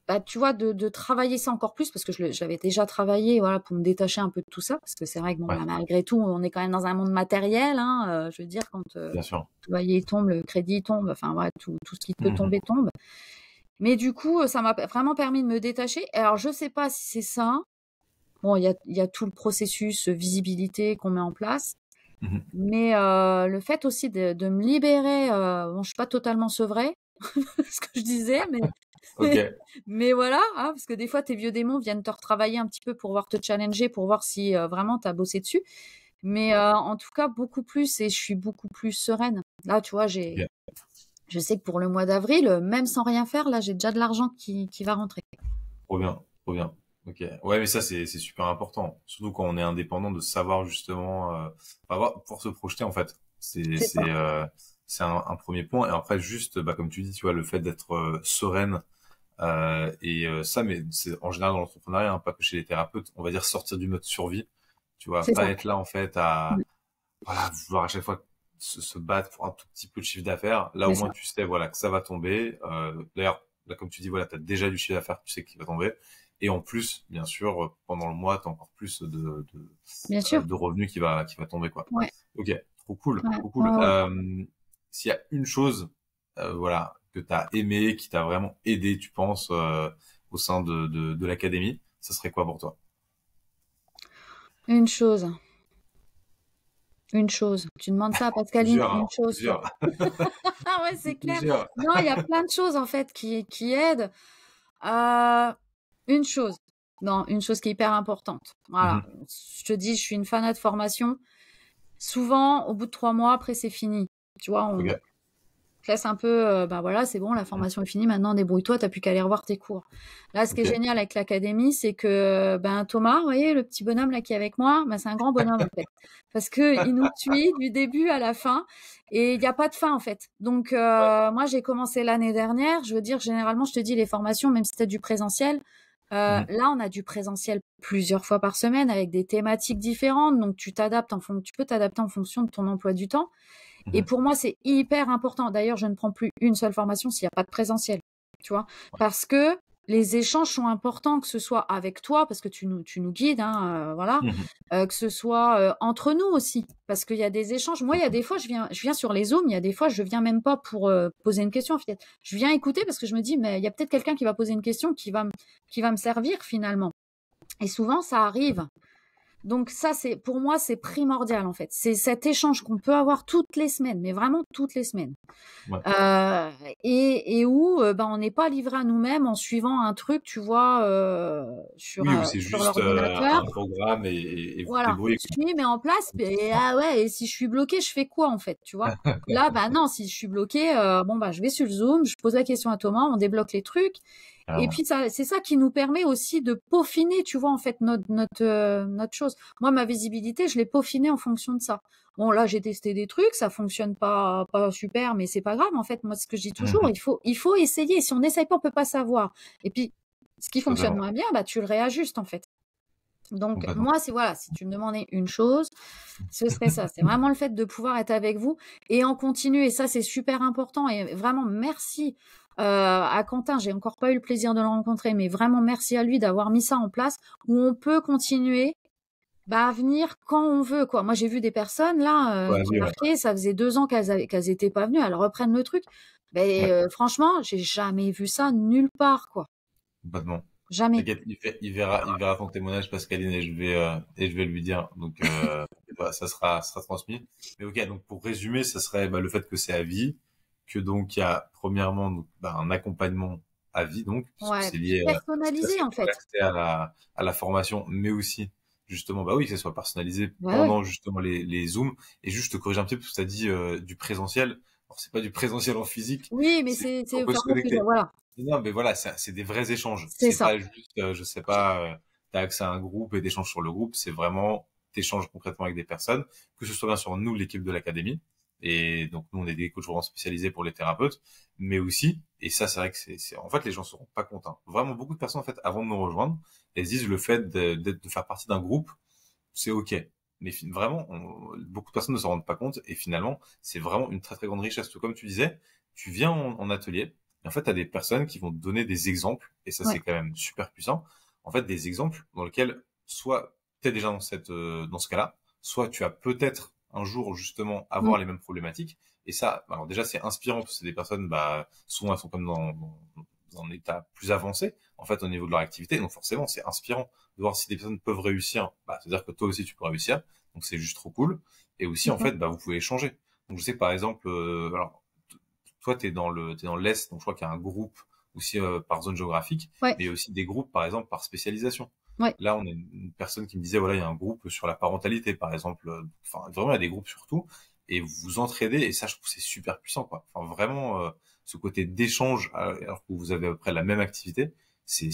bah, tu vois, de travailler ça encore plus parce que je l'avais déjà travaillé, voilà, pour me détacher un peu de tout ça. Parce que c'est vrai que bon, Ouais, bah, malgré tout, on est quand même dans un monde matériel, hein. Je veux dire, quand bien sûr. le loyer tombe, le crédit tombe, enfin voilà, tout ce qui peut Mhm. tomber tombe. Mais du coup, ça m'a vraiment permis de me détacher. Et alors, je sais pas si c'est ça. Bon, il y a tout le processus visibilité qu'on met en place. Mhm. Mais le fait aussi de me libérer, bon, je suis pas totalement sevrée, ce que je disais, mais Ok. mais voilà, hein, parce que des fois, tes vieux démons viennent te retravailler un petit peu pour voir te challenger, pour voir si vraiment tu as bossé dessus. Mais en tout cas, beaucoup plus, et je suis beaucoup plus sereine. Là, tu vois, Ok. je sais que pour le mois d'avril, même sans rien faire, là, j'ai déjà de l'argent qui va rentrer. Trop bien, trop bien. Ok. Ouais, mais ça, c'est super important. Surtout quand on est indépendant, de savoir justement, pour se projeter, en fait. C'est ça. C'est un premier point. Et après, juste, bah, comme tu dis, tu vois, le fait d'être sereine, ça, mais c'est en général dans l'entrepreneuriat, hein, pas que chez les thérapeutes, on va dire sortir du mode survie. Tu vois, C'est pas ça. être là, en fait, Mm. voilà, vouloir à chaque fois se battre pour un tout petit peu de chiffre d'affaires. Là, au C'est moins, ça. tu sais, voilà, que ça va tomber. D'ailleurs, là, comme tu dis, voilà, tu as déjà du chiffre d'affaires, tu sais qu'il va tomber. Et en plus, bien sûr, pendant le mois, tu as encore plus Bien sûr. de revenus qui va tomber, quoi. Ouais. Ok, trop cool, Ouais. trop cool. Ouais, ouais. S'il y a une chose, voilà, que tu as aimé, qui t'a vraiment aidé, tu penses, au sein de l'académie, ça serait quoi pour toi? Une chose. Une chose. Tu demandes ça à Pascaline, Plusieurs, une alors, chose, quoi. plusieurs, Ah ouais, c'est clair. plusieurs. Non, il y a plein de choses, en fait, qui aident. Euh, une chose. Non, une chose qui est hyper importante. Voilà. Mhm. Je te dis, je suis une fanat de formation. Souvent, au bout de 3 mois, après, c'est fini. Tu vois, on Ok. te laisse un peu, ben voilà, c'est bon, la Mhm. formation est finie, maintenant débrouille-toi, t'as plus qu'à aller revoir tes cours. Là, ce qui est Ok. génial avec l'académie, c'est que ben Thomas, vous voyez, le petit bonhomme là qui est avec moi, ben, c'est un grand bonhomme en fait. Parce que il nous suit du début à la fin et il n'y a pas de fin en fait. Donc Ouais. moi j'ai commencé l'année dernière, je veux dire généralement je te dis les formations, même si tu as du présentiel, Mhm. là on a du présentiel plusieurs fois par semaine avec des thématiques différentes, donc tu peux t'adapter en fonction de ton emploi du temps. Et Mhm. pour moi, c'est hyper important. D'ailleurs, je ne prends plus une seule formation s'il n'y a pas de présentiel, tu vois, parce que les échanges sont importants, que ce soit avec toi, parce que tu nous guides, hein, voilà, Mhm. que ce soit entre nous aussi, parce qu'il y a des échanges. Moi, il y a des fois, je viens sur les Zooms, il y a des fois, je viens même pas pour poser une question. En fait. Je viens écouter parce que je me dis, mais il y a peut-être quelqu'un qui va poser une question qui va me servir finalement. Et souvent, ça arrive. Donc ça, c'est pour moi, c'est primordial en fait. C'est cet échange qu'on peut avoir toutes les semaines, mais vraiment toutes les semaines. Ouais. Euh, et où ben, on n'est pas livré à nous-mêmes en suivant un truc, tu vois, Oui, ou c'est sur juste l'ordinateur. un programme et vous Voilà, débrouillez, quoi. suis, mets en place, mais ah ouais, et si je suis bloquée, je fais quoi en fait, tu vois? Là, bah non, si je suis bloquée, bon bah je vais sur le Zoom, je pose la question à Thomas, on débloque les trucs. Et Carrément. puis ça, c'est ça qui nous permet aussi de peaufiner, tu vois, en fait, notre chose. Moi, ma visibilité, je l'ai peaufinée en fonction de ça. Bon, là, j'ai testé des trucs, ça fonctionne pas super, mais c'est pas grave. En fait, moi, ce que je dis toujours, Mhm. il faut essayer. Si on n'essaye pas, on peut pas savoir. Et puis, ce qui fonctionne Totalement. moins bien, bah, tu le réajustes, en fait. Donc, Complètement. moi, c'est voilà, si tu me demandais une chose, ce serait ça. C'est vraiment le fait de pouvoir être avec vous et en continu. Et ça, c'est super important. Et vraiment, merci. À Quentin, j'ai encore pas eu le plaisir de le rencontrer, mais vraiment merci à lui d'avoir mis ça en place où on peut continuer à venir quand on veut, quoi. Moi, j'ai vu des personnes là, Ouais, j'ai oui, ouais, marqué, ça faisait 2 ans qu'elles étaient pas venues, elles reprennent le truc. ouais, Franchement, j'ai jamais vu ça nulle part, quoi. complètement. Jamais. T'inquiète, il verra ton témoignage, Pascaline, et je vais lui dire. Donc, voilà, ça sera transmis. Mais ok, donc pour résumer, ça serait le fait que c'est à vie, que donc il y a premièrement donc, un accompagnement à vie, donc puisque Ouais, c'est puis lié à ce personnalisé, serait en pour fait. l'accès à la formation, mais aussi justement, oui, que ce soit personnalisé Ouais, ouais. pendant justement les zooms. Et juste te corriger un petit peu parce que tu as dit du présentiel. Alors c'est pas du présentiel en physique, Oui, mais c'est c'est on peut se vraiment plus, connecter. voilà. Non, mais voilà, c'est des vrais échanges. C'est C'est ça. pas juste, je sais pas, t'as accès à un groupe et d'échanges sur le groupe. C'est vraiment t'échanges concrètement avec des personnes, que ce soit bien sûr nous, l'équipe de l'académie. Et donc nous, on est des coachs vraiment spécialisés pour les thérapeutes, mais aussi, et ça, c'est vrai que en fait, les gens se rendent pas compte, hein. Vraiment, beaucoup de personnes, en fait, avant de nous rejoindre, elles se disent le fait de faire partie d'un groupe, c'est ok. Mais vraiment, beaucoup de personnes ne s'en rendent pas compte et finalement, c'est vraiment une très très grande richesse. Parce que comme tu disais, tu viens en atelier et en fait, tu as des personnes qui vont te donner des exemples et ça, Ouais. c'est quand même super puissant. En fait, des exemples dans lesquels soit tu es déjà dans ce cas-là, soit tu as peut-être un jour justement Mm. avoir les mêmes problématiques. Et ça, alors déjà, c'est inspirant parce que c'est des personnes, souvent elles sont comme dans un état plus avancé en fait au niveau de leur activité. Donc forcément, c'est inspirant de voir si des personnes peuvent réussir, c'est-à-dire que toi aussi tu peux réussir. Donc c'est juste trop cool. Et aussi C'est en ça. fait, vous pouvez échanger. Donc je sais que par exemple, alors toi t'es dans l'est, donc je crois qu'il y a un groupe aussi par zone géographique, Ouais, mais il y a aussi des groupes par exemple par spécialisation. ouais. Là, on a une personne qui me disait voilà, il y a un groupe sur la parentalité par exemple. Enfin vraiment, il y a des groupes sur tout et vous vous entraidez et ça je trouve que c'est super puissant quoi. Enfin vraiment ce côté d'échange alors que vous avez à peu près la même activité, c'est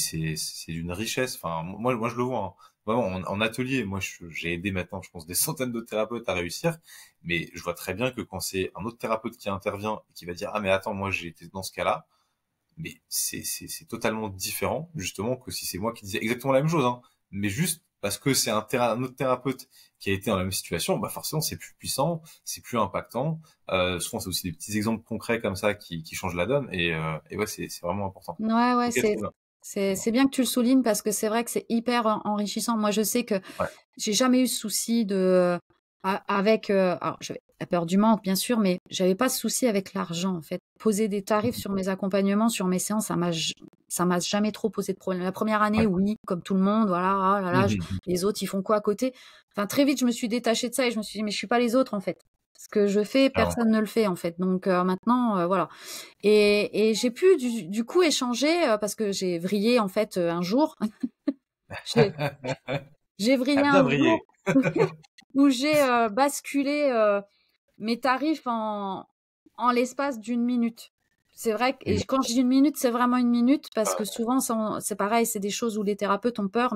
d'une richesse. Enfin, moi, je le vois, hein. Vraiment, en atelier, moi, j'ai aidé maintenant, je pense, des centaines de thérapeutes à réussir. Mais je vois très bien que quand c'est un autre thérapeute qui intervient et qui va dire, ah, mais attends, moi, j'ai été dans ce cas-là, mais c'est totalement différent, justement, que si c'est moi qui disais exactement la même chose, hein. Mais juste parce que c'est un autre thérapeute qui a été dans la même situation, forcément, c'est plus puissant, c'est plus impactant. Souvent, c'est aussi des petits exemples concrets comme ça qui changent la donne. Et ouais, c'est vraiment important. Ouais, ouais, Ok, trop bien. Trop bien. c'est bien que tu le soulignes parce que c'est vrai que c'est hyper enrichissant. Moi, je sais que Ouais. j'ai jamais eu de souci avec, alors j'avais la peur du manque, bien sûr, mais j'avais pas de souci avec l'argent, en fait. Poser des tarifs sur mes accompagnements, sur mes séances, ça m'a jamais trop posé de problème. La première année, Ouais. oui, comme tout le monde, voilà, ah là là, Mhm. les autres, ils font quoi à côté? Enfin, très vite, je me suis détachée de ça et je me suis dit, mais je suis pas les autres, en fait. Ce que je fais, Clairement. personne ne le fait, en fait. Donc, maintenant, voilà. Et j'ai pu du coup échanger parce que j'ai vrillé en fait un jour. J'ai j'ai vrillé A bien un jour brillé. où j'ai basculé mes tarifs en l'espace d'une minute. C'est vrai que et quand je dis une minute, c'est vraiment une minute parce que souvent c'est pareil, c'est des choses où les thérapeutes ont peur,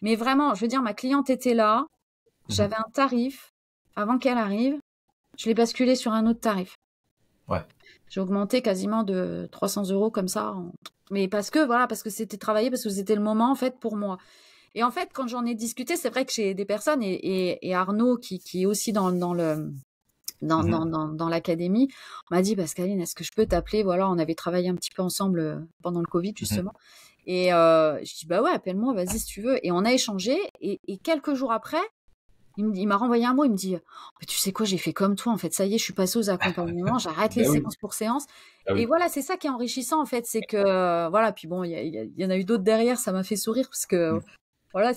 mais vraiment, je veux dire, ma cliente était là, Mhm. j'avais un tarif avant qu'elle arrive, je l'ai basculé sur un autre tarif. Ouais. J'ai augmenté quasiment de 300 € comme ça. Mais parce que, voilà, parce que c'était travaillé, parce que c'était le moment, en fait, pour moi. Et en fait, quand j'en ai discuté, c'est vrai que j'ai des personnes, et Arnaud, qui est aussi Mhm. dans l'académie, m'a dit, Pascaline, est-ce que je peux t'appeler? Voilà, on avait travaillé un petit peu ensemble pendant le Covid, Mhm. justement. Et je dis, bah ouais, appelle-moi, vas-y, si tu veux. Et on a échangé. Et quelques jours après, il m'a renvoyé un mot, il me dit, «Mais tu sais quoi? J'ai fait comme toi, en fait, ça y est, je suis passée aux accompagnements, j'arrête les Bah oui. séances pour séances». Ah Et oui. voilà, c'est ça qui est enrichissant, en fait, c'est que, voilà, puis bon, il y en a eu d'autres derrière, ça m'a fait sourire parce que, Mhm. voilà,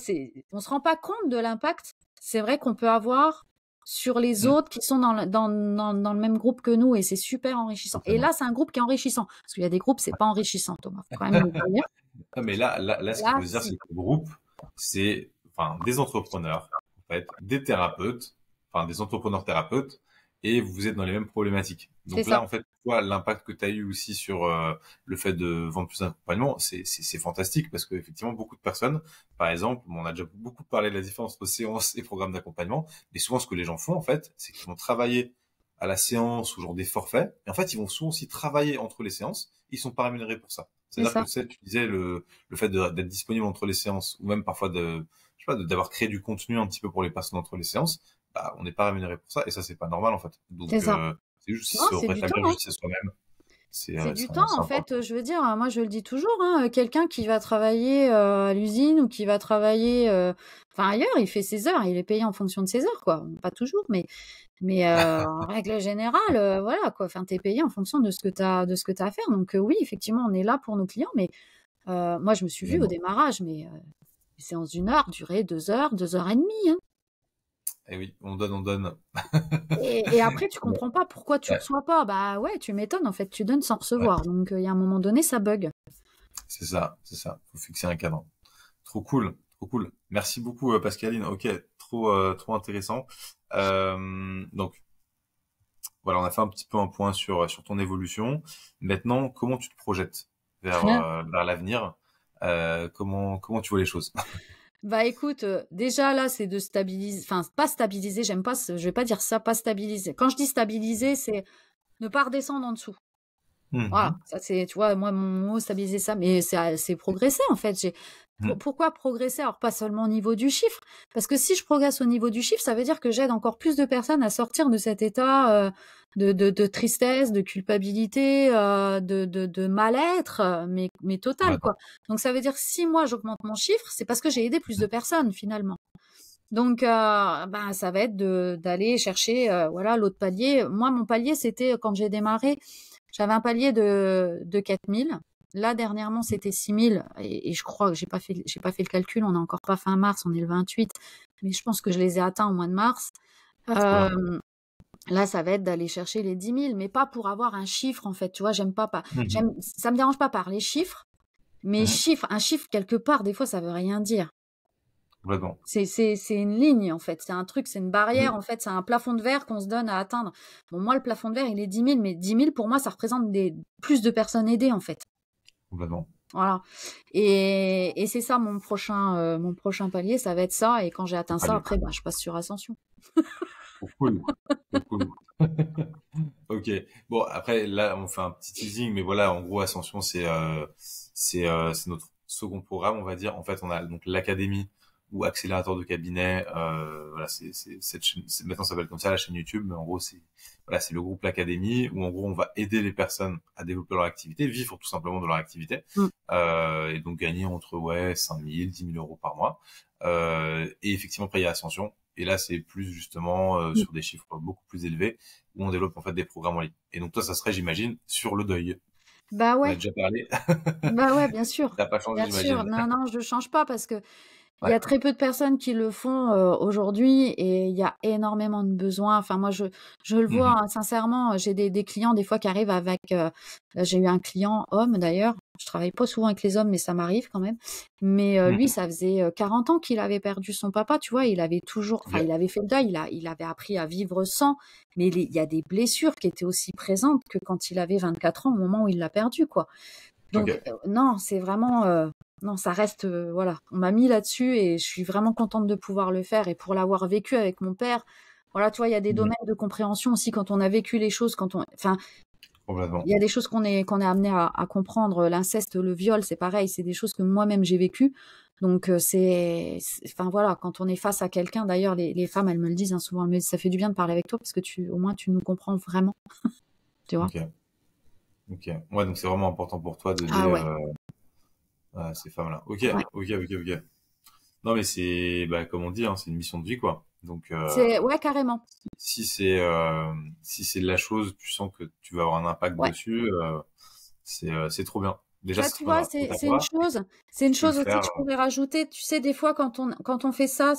on se rend pas compte de l'impact, c'est vrai qu'on peut avoir sur les Mhm. autres qui sont dans le même groupe que nous, et c'est super enrichissant. Et Totalement. là, c'est un groupe qui est enrichissant, parce qu'il y a des groupes, c'est pas enrichissant, Thomas, faut quand même le dire. Non, mais là, ce qu'il Là, faut se dire, c'est si, que le groupe, c'est, enfin, des entrepreneurs, en fait, des thérapeutes, enfin, des entrepreneurs thérapeutes, et vous êtes dans les mêmes problématiques. c'est Donc là, ça, en fait, toi, l'impact que tu as eu aussi sur le fait de vendre plus d'accompagnement, c'est fantastique parce que effectivement, beaucoup de personnes, par exemple, on a déjà beaucoup parlé de la différence entre séance et programme d'accompagnement, mais souvent, ce que les gens font, en fait, c'est qu'ils vont travailler à la séance ou genre des forfaits, et en fait, ils vont souvent aussi travailler entre les séances, ils sont pas rémunérés pour ça. c'est C'est-à-dire que ça, tu sais, tu disais le fait d'être disponible entre les séances ou même parfois je sais pas, d'avoir créé du contenu un petit peu pour les personnes entre les séances, on n'est pas rémunéré pour ça et ça c'est pas normal en fait. c'est Donc ça. c'est juste Non, se c'est du temps, rétablir hein. juste à soi-même. C'est du temps, c'est en fait. important. Je veux dire, moi, je le dis toujours, hein, quelqu'un qui va travailler à l'usine ou qui va travailler, enfin ailleurs, il fait ses heures, il est payé en fonction de ses heures, quoi. Pas toujours, mais en règle générale, voilà, quoi. Enfin, t'es payé en fonction de ce que t'as à faire. Donc oui, effectivement, on est là pour nos clients, mais moi, je me suis vue au Vraiment. démarrage, mais les séances d'une heure duraient 2 heures, 2 heures et demie, hein. Et oui, on donne, on donne. Et après, tu Ouais, comprends pas pourquoi tu ouais, reçois pas. Bah ouais, tu m'étonnes, en fait, tu donnes sans ouais. recevoir. Donc, il y a un moment donné, ça bug. C'est ça, c'est ça. Faut fixer un cadre. Trop cool, trop cool. Merci beaucoup, Pascaline. Ok, trop intéressant. Donc, voilà, on a fait un petit peu un point sur ton évolution. Maintenant, comment tu te projettes vers l'avenir? Comment tu vois les choses? Bah écoute, déjà là, c'est de stabiliser, enfin pas stabiliser, j'aime pas, je vais pas dire ça, pas stabiliser. Quand je dis stabiliser, c'est ne pas redescendre en dessous. Voilà, Mhm. ça c'est, tu vois, moi mon mot stabiliser ça, mais c'est progresser en fait. Mhm. Pourquoi progresser? Alors pas seulement au niveau du chiffre, parce que si je progresse au niveau du chiffre, ça veut dire que j'aide encore plus de personnes à sortir de cet état de tristesse, de culpabilité, de mal-être, mais total Complètement. quoi. Donc ça veut dire que si moi j'augmente mon chiffre, c'est parce que j'ai aidé plus de personnes finalement. Donc ben ça va être d'aller chercher voilà l'autre palier. Moi mon palier c'était quand j'ai démarré, j'avais un palier de 4000. Là, dernièrement, c'était 6000. Et je crois que j'ai pas fait le calcul. On n'est encore pas fin mars, on est le 28. Mais je pense que je les ai atteints au mois de mars. Trop bien. Euh, Là, ça va être d'aller chercher les 10 000, mais pas pour avoir un chiffre, en fait. Tu vois, j'aime pas, Mhm. ça me dérange pas par les chiffres, mais Mhm. un chiffre, quelque part, des fois, ça veut rien dire. Complètement. C'est une ligne, en fait. C'est un truc, c'est une barrière, Mhm. en fait. C'est un plafond de verre qu'on se donne à atteindre. Bon, moi, le plafond de verre, il est 10 000, mais 10 000, pour moi, ça représente plus de personnes aidées, en fait. Complètement. Voilà. Et c'est ça mon prochain palier, ça va être ça. Et quand j'ai atteint ça, Allez, après, bah, je passe sur Ascension. trop cool. Trop cool. Ok. Bon, après, là, on fait un petit teasing, mais voilà, en gros, Ascension, c'est notre second programme, on va dire. En fait, on a donc l'académie ou accélérateur de cabinet. Voilà, cette chaîne, maintenant, ça s'appelle comme ça la chaîne YouTube, mais en gros, c'est le groupe l'académie où en gros, on va aider les personnes à développer leur activité, vivre tout simplement de leur activité, Mm. et donc gagner entre 5 000, 10 000 euros par mois. Et effectivement, après, il y a Ascension. Et là, c'est plus justement Mm. sur des chiffres beaucoup plus élevés où on développe en fait des programmes en ligne. Et donc toi, ça serait, j'imagine, sur le deuil. Bah On a ouais, déjà parlé. bah ouais, bien sûr. T'as pas changé, Bien sûr. j'imagine. Non, non, je change pas parce que il y Ouais. a très peu de personnes qui le font aujourd'hui et il y a énormément de besoins. Enfin, moi, je le vois, Mhm. hein, sincèrement. J'ai des clients des fois qui arrivent avec. Là, j'ai eu un client homme d'ailleurs. Je travaille pas souvent avec les hommes, mais ça m'arrive quand même. Mais lui, Mhm. ça faisait 40 ans qu'il avait perdu son papa. Tu vois, il avait toujours. Enfin, Ok. il avait fait le deuil. Il avait appris à vivre sans. Mais il y a des blessures qui étaient aussi présentes que quand il avait 24 ans au moment où il l'a perdu, quoi. Donc Ok. non, c'est vraiment non, ça reste voilà, on m'a mis là-dessus et je suis vraiment contente de pouvoir le faire et pour l'avoir vécu avec mon père. Voilà, tu vois, il y a des Mhm. domaines de compréhension aussi quand on a vécu les choses, enfin, Complètement. il y a des choses qu'on est amené à comprendre. L'inceste, le viol, c'est pareil, c'est des choses que moi-même j'ai vécues. Donc enfin voilà, quand on est face à quelqu'un, d'ailleurs les femmes, elles me le disent hein, souvent, elles me disent ça fait du bien de parler avec toi parce que au moins tu nous comprends vraiment, tu vois. Ok. Ok. Ouais, donc c'est vraiment important pour toi d'aider Ah ouais, ces femmes-là. Ok. ouais. Ok. Ok. Ok. Non, mais c'est, bah, comme on dit, hein, c'est une mission de vie, quoi. Donc, C'est ouais carrément. si c'est la chose, tu sens que tu vas avoir un impact Ouais. dessus, c'est trop bien. Déjà, Ça, c'est tu trop bien vois, pour ta c'est une part. chose. C'est Tu une peux le chose aussi faire. que je pourrais rajouter. Tu sais, des fois, quand on fait ça,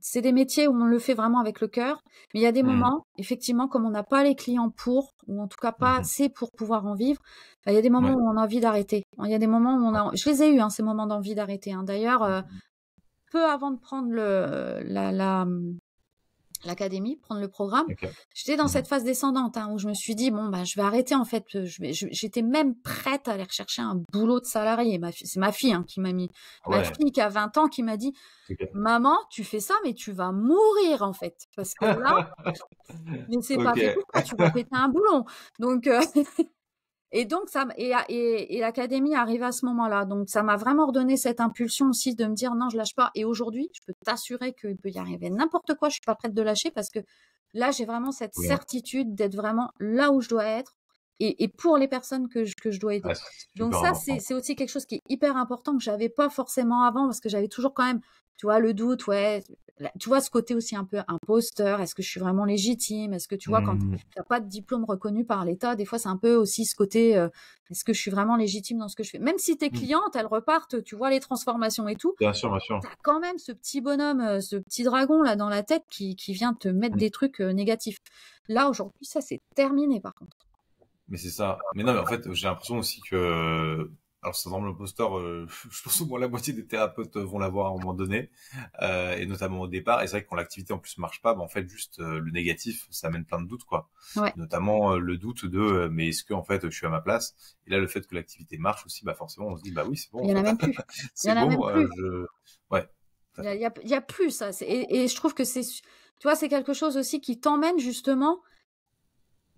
c'est des métiers où on le fait vraiment avec le cœur. Mais il y a des Mhm. moments, effectivement, comme on n'a pas les clients pour, ou en tout cas pas Mhm. assez pour pouvoir en vivre, bah, il y a des moments Ouais. où on a envie d'arrêter. Il y a des moments où Ouais. je les ai eus, hein, ces moments d'envie d'arrêter, hein. D'ailleurs, Mhm. peu avant de prendre l'académie, prendre le programme, Ok. j'étais dans cette Mhm. phase descendante hein, où je me suis dit bon bah je vais arrêter en fait. J'étais même prête à aller rechercher un boulot de salarié. C'est ma fille hein, qui m'a mis, Ah ma ouais. fille qui a 20 ans qui m'a dit Ok. maman tu fais ça mais tu vas mourir en fait parce que là mais c'est pas fait pour Ok. toi, tu vas péter un boulon. Donc et donc et l'académie arrive à ce moment-là. Donc ça m'a vraiment redonné cette impulsion aussi de me dire non, je lâche pas. Et aujourd'hui, je peux t'assurer qu'il peut y arriver n'importe quoi. Je suis pas prête de lâcher parce que là, j'ai vraiment cette Trop bien. certitude d'être vraiment là où je dois être. et pour les personnes que je dois aider. Ouais, c'est Donc super ça, important. c'est aussi quelque chose qui est hyper important que j'avais pas forcément avant parce que j'avais toujours quand même, tu vois, le doute, ouais, tu vois, ce côté aussi un peu imposteur. Est-ce que je suis vraiment légitime? Est-ce que tu vois, quand Mmh. t'as pas de diplôme reconnu par l'État, des fois, c'est un peu aussi ce côté, est-ce que je suis vraiment légitime dans ce que je fais? Même si tes Mmh. clientes, elles repartent, tu vois, les transformations et tout, Bien sûr, bien sûr. t'as quand même ce petit bonhomme, ce petit dragon là dans la tête qui vient te mettre Mmh. des trucs négatifs. Là, aujourd'hui, ça, c'est terminé par contre. Mais c'est ça. Mais non, mais en fait, j'ai l'impression aussi que, alors, syndrome l'imposteur, je pense au moins la moitié des thérapeutes vont l'avoir à un moment donné, et notamment au départ. Et c'est vrai que quand l'activité en plus marche pas, bah, en fait, juste le négatif, ça amène plein de doutes, quoi. Ouais, Notamment le doute de, mais est-ce que en fait, je suis à ma place? Et là, le fait que l'activité marche aussi, bah forcément, on se dit, bah oui, c'est bon, il en y en a fait, même plus. Il y c'est en a même bon, plus. ouais, tout à Il y a, fait. il y a, il y a plus ça. Et je trouve que tu vois, c'est quelque chose aussi qui t'emmène justement,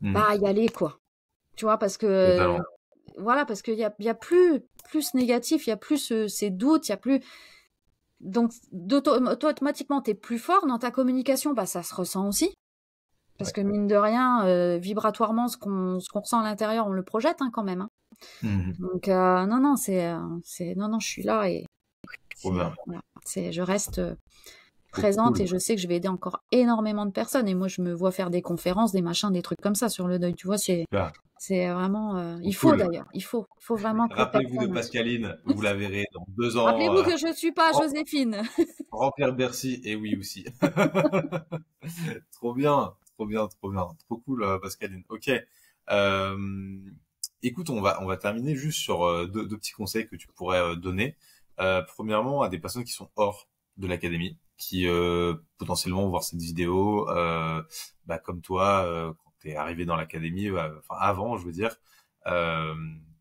Mmh. bah, à y aller, quoi. Tu vois, parce que, Totalement. voilà, parce qu'il y a plus ce négatif, il y a plus ces doutes, il y a plus, donc, automatiquement, t'es plus fort dans ta communication, bah, ça se ressent aussi. Parce Ouais. que mine de rien, vibratoirement, ce qu'on ressent à l'intérieur, on le projette, hein, quand même, hein. Mmh. Donc, non, non, non, non, je suis là et Trop bien. voilà, je reste Trop présente et cool. je sais que je vais aider encore énormément de personnes. Et moi, je me vois faire des conférences, des machins, des trucs comme ça sur le deuil. Tu vois, Super. c'est vraiment, Trop il faut cool. d'ailleurs, il faut vraiment que les Rappelez-vous de personnes. Pascaline, vous la verrez dans 2 ans, Rappelez-vous que je suis pas rem- Joséphine. remplir Bercy, et oui aussi. Trop bien, trop bien, trop bien, trop cool, Pascaline. Ok. Euh, Écoute, on va terminer juste sur deux petits conseils que tu pourrais donner. Premièrement, à des personnes qui sont hors de l'académie, qui potentiellement vont voir cette vidéo, bah, comme toi, quand t'es arrivé dans l'académie, enfin avant, je veux dire, euh,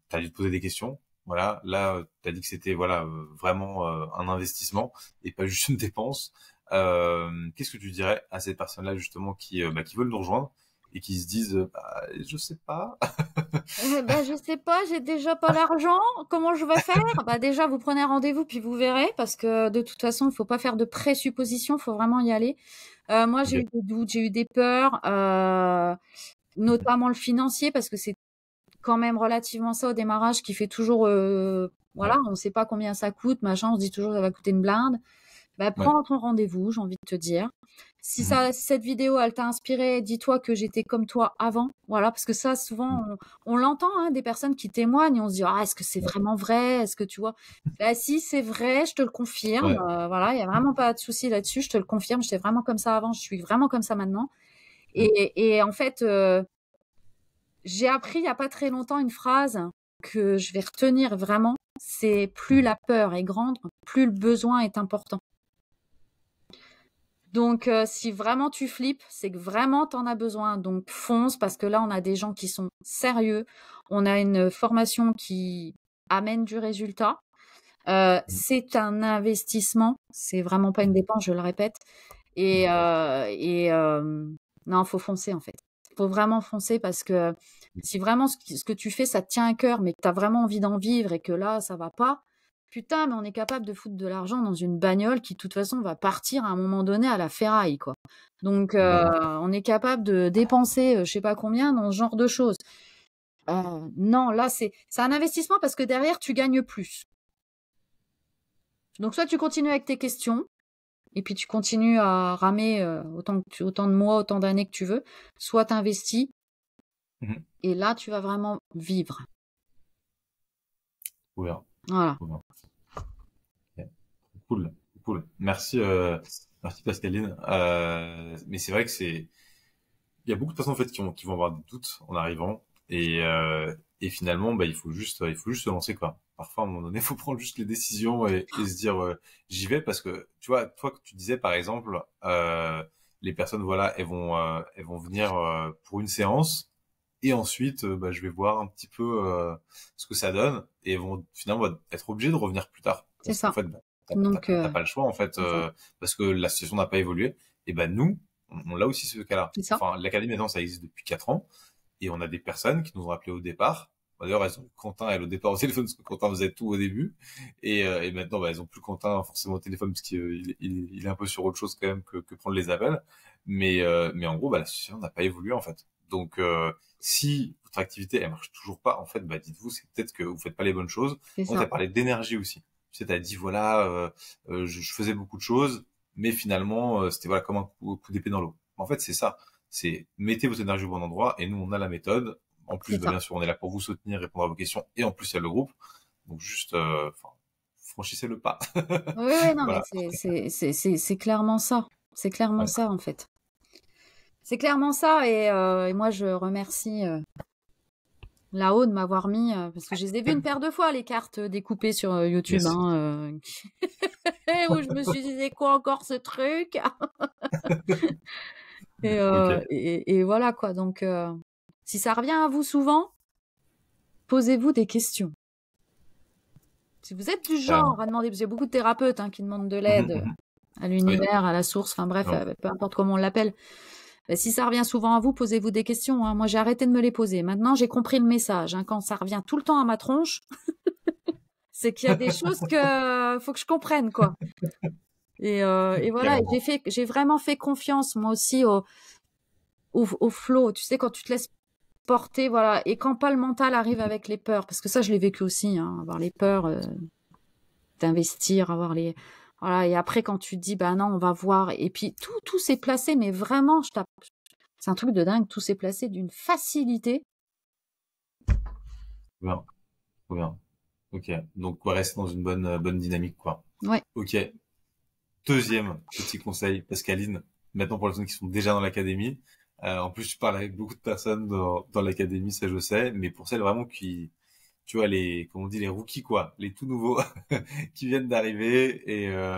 t'as dû te poser des questions. Voilà, là, tu as dit que c'était voilà vraiment un investissement et pas juste une dépense. Qu'est-ce que tu dirais à ces personnes-là justement bah, qui veulent nous rejoindre et qui se disent bah, je sais pas. Ben, je sais pas, j'ai déjà pas l'argent. Comment je vais faire? Bah, déjà, vous prenez rendez-vous puis vous verrez parce que de toute façon, il faut pas faire de présuppositions, faut vraiment y aller. Moi, j'ai Ok. eu des doutes, j'ai eu des peurs, notamment le financier parce que c'est quand même relativement ça au démarrage qui fait toujours, Ouais, voilà, on ne sait pas combien ça coûte, machin, on se dit toujours ça va coûter une blinde. Bah, ouais. prends ton rendez-vous, j'ai envie de te dire. Mhm. Si cette vidéo, elle t'a inspiré, dis-toi que j'étais comme toi avant. Voilà, parce que ça, souvent, on l'entend, hein, des personnes qui témoignent et on se dit, ah, est-ce que c'est Ouais, vraiment vrai? Est-ce que tu vois? Bah, si, c'est vrai, je te le confirme. ouais. Voilà, il y a vraiment pas de souci là-dessus, je te le confirme. J'étais vraiment comme ça avant, je suis vraiment comme ça maintenant. Mhm. Et en fait, j'ai appris il y a pas très longtemps une phrase que je vais retenir vraiment. C'est plus Mhm. la peur est grande, plus le besoin est important. Donc, si vraiment tu flippes, c'est que vraiment tu en as besoin. Donc, fonce parce que là, on a des gens qui sont sérieux. On a une formation qui amène du résultat. C'est un investissement. C'est vraiment pas une Mhm. dépense, je le répète. Mhm. Non, faut foncer en fait. Faut vraiment foncer parce que si vraiment ce que tu fais, ça te tient à cœur, mais que tu as vraiment envie d'en vivre et que là, ça va pas, putain, mais on est capable de foutre de l'argent dans une bagnole qui, de toute façon, va partir à un moment donné à la ferraille, quoi. Donc, Complètement. on est capable de dépenser, je sais pas combien dans ce genre de choses. Non, là, c'est un investissement parce que derrière, tu gagnes plus. Donc, soit tu continues avec tes questions, et puis tu continues à ramer autant de mois, autant d'années que tu veux, soit t'investis Mhm. et là tu vas vraiment vivre. Trop bien, Voilà. trop bien. Ok. Cool, cool. Merci, merci Pascaline. Mais c'est vrai que il y a beaucoup de personnes en fait qui vont avoir des doutes en arrivant et finalement bah il faut juste se lancer quoi. Parfois à un moment donné il faut prendre juste les décisions et se dire j'y vais parce que tu vois toi que tu disais par exemple les personnes voilà elles vont venir pour une séance et ensuite bah, je vais voir un petit peu ce que ça donne et elles vont finalement être obligées de revenir plus tard C'est parce qu'en ça. fait bah, Donc t'as pas le choix en fait c'est ça. parce que la situation n'a pas évolué et ben nous on l'a aussi ce cas-là. C'est ça. Enfin, l'académie maintenant, ça existe depuis 4 ans, et on a des personnes qui nous ont appelés au départ. Bah, d'ailleurs, elles ont eu Quentin, elle, au départ au téléphone, parce que Quentin faisait tout au début. Et maintenant, bah, elles ont plus Quentin forcément au téléphone, parce qu'il est un peu sur autre chose quand même que prendre les appels. Mais en gros, bah, la situation n'a pas évolué, en fait. Donc, si votre activité, elle marche toujours pas, en fait, bah, dites-vous, c'est peut-être que vous faites pas les bonnes choses. C'est On t'a ça. parlé d'énergie aussi. Tu sais, t'as dit, voilà, je faisais beaucoup de choses, mais finalement, c'était voilà, comme un coup d'épée dans l'eau. En fait, c'est ça. C'est mettez votre énergie au bon endroit, et nous, on a la méthode. En plus, C'est bah, ça. bien sûr, on est là pour vous soutenir, répondre à vos questions, et en plus, il y a le groupe. Donc, juste, enfin, franchissez le pas. Oui, oui, non, mais Voilà. c'est clairement ça. C'est clairement Ouais. ça, en fait. C'est clairement ça. Et moi, je remercie là-haut de m'avoir mis, parce que je les ai vues une paire de fois, les cartes découpées sur YouTube, Yes. hein, où je me suis dit, c'est quoi encore ce truc? Ok. Et voilà, quoi. Donc, si ça revient à vous souvent, posez-vous des questions. Si vous êtes du Carrément. genre à demander, parce qu'il y a beaucoup de thérapeutes hein, qui demandent de Mhm, l'aide mhm. à Oui. l'univers, à la source, enfin bref, Non. peu importe comment on l'appelle. Si ça revient souvent à vous, posez-vous des questions. Hein. Moi, j'ai arrêté de me les poser. Maintenant, j'ai compris le message. Hein. Quand ça revient tout le temps à ma tronche, c'est qu'il y a des choses que faut que je comprenne, quoi. Et voilà, Carrément. j'ai vraiment fait confiance, moi aussi, au flow. Tu sais, quand tu te laisses porter, voilà. Et quand pas le mental arrive avec les peurs, parce que ça, je l'ai vécu aussi, hein, avoir les peurs d'investir, avoir les... Voilà, et après, quand tu te dis, bah non, on va voir, et puis tout s'est placé, mais vraiment, c'est un truc de dingue, tout s'est placé d'une facilité. Bien. Trop bien. Ok. Donc, on va rester dans une bonne dynamique, quoi. Ouais. Ok. Deuxième petit conseil, Pascaline. Maintenant, pour les personnes qui sont déjà dans l'académie. En plus, je parle avec beaucoup de personnes dans l'académie, ça je sais. Mais pour celles vraiment qui, tu vois, comme on dit, les rookies, quoi. Les tout nouveaux qui viennent d'arriver.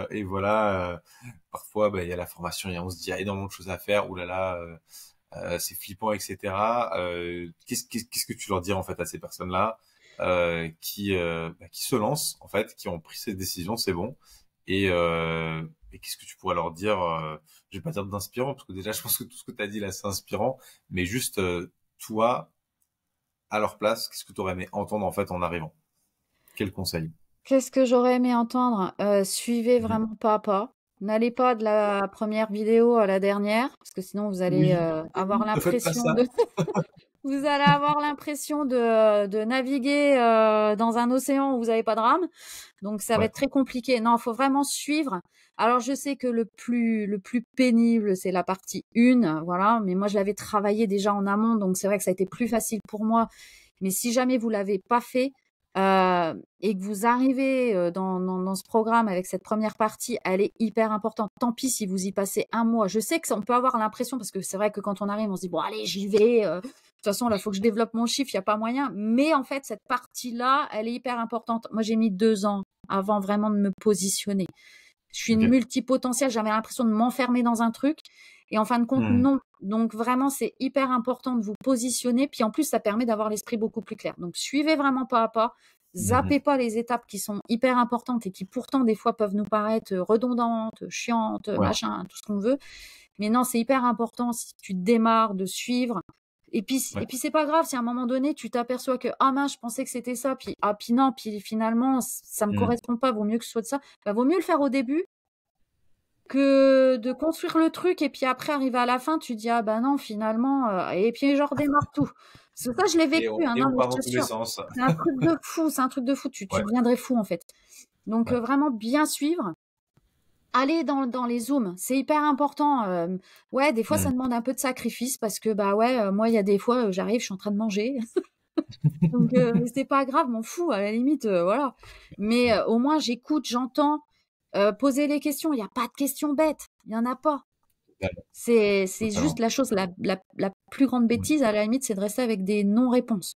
Et voilà, parfois, bah, il y a la formation et on se dit, il y a énormément de choses à faire. Ouh là là, c'est flippant, etc. Qu'est-ce que tu leur dis en fait à ces personnes-là qui se lancent en fait, qui ont pris cette décision, c'est bon. Et qu'est-ce que tu pourrais leur dire je vais pas dire d'inspirant parce que déjà je pense que tout ce que tu as dit là c'est inspirant, mais juste toi à leur place, qu'est-ce que tu aurais aimé entendre en fait en arrivant? Quel conseil? Qu'est-ce que j'aurais aimé entendre? Suivez Mhm. vraiment pas à pas. N'allez pas de la première vidéo à la dernière, parce que sinon vous allez Oui, avoir ne faites pas l'impression ça. de vous allez avoir l'impression de naviguer dans un océan où vous n'avez pas de rame. Donc ça va Ouais. être très compliqué. Non, il faut vraiment suivre. Alors je sais que le plus pénible, c'est la partie 1, voilà, mais moi je l'avais travaillé déjà en amont, donc c'est vrai que ça a été plus facile pour moi. Mais si jamais vous l'avez pas fait, et que vous arrivez dans ce programme avec cette première partie, elle est hyper importante. Tant pis si vous y passez un mois. Je sais que on peut avoir l'impression, parce que c'est vrai que quand on arrive, on se dit, bon, allez, j'y vais. De toute façon, là, il faut que je développe mon chiffre, il n'y a pas moyen. Mais en fait, cette partie-là, elle est hyper importante. Moi, j'ai mis 2 ans avant vraiment de me positionner. Je suis une Ok. multipotentielle, j'avais l'impression de m'enfermer dans un truc. Et en fin de compte, Mhm. non. Donc vraiment, c'est hyper important de vous positionner. Puis en plus, ça permet d'avoir l'esprit beaucoup plus clair. Donc suivez vraiment pas à pas. Mhm. Zappez pas les étapes qui sont hyper importantes et qui pourtant des fois peuvent nous paraître redondantes, chiantes, Ouais. machin, tout ce qu'on veut. Mais non, c'est hyper important si tu démarres de suivre. Et Ouais. puis c'est pas grave si à un moment donné tu t'aperçois que ah mince je pensais que c'était ça puis non puis finalement ça me Mhm. correspond pas, vaut mieux que ce soit de ça. Bah, vaut mieux le faire au début que de construire le truc et puis après arriver à la fin tu dis ah bah non finalement et puis genre démarre tout. Parce que ça je l'ai vécu hein, Et non on mais part je dans tous les t'assure sens. c'est un truc de fou, c'est un truc de fou, tu Ouais. deviendrais fou en fait. Donc Ouais. vraiment bien suivre. Aller dans les zooms, c'est hyper important. Ouais, des fois, ça Mhm. demande un peu de sacrifice parce que, bah ouais, moi, il y a des fois, j'arrive, je suis en train de manger. Donc, c'est pas grave, m'en fous, à la limite, voilà. Mais au moins, j'écoute, j'entends. Poser les questions, il n'y a pas de questions bêtes. Il n'y en a pas. Totalement. C'est juste Totalement. la chose, la plus grande Ouais. bêtise, à la limite, c'est de rester avec des non-réponses.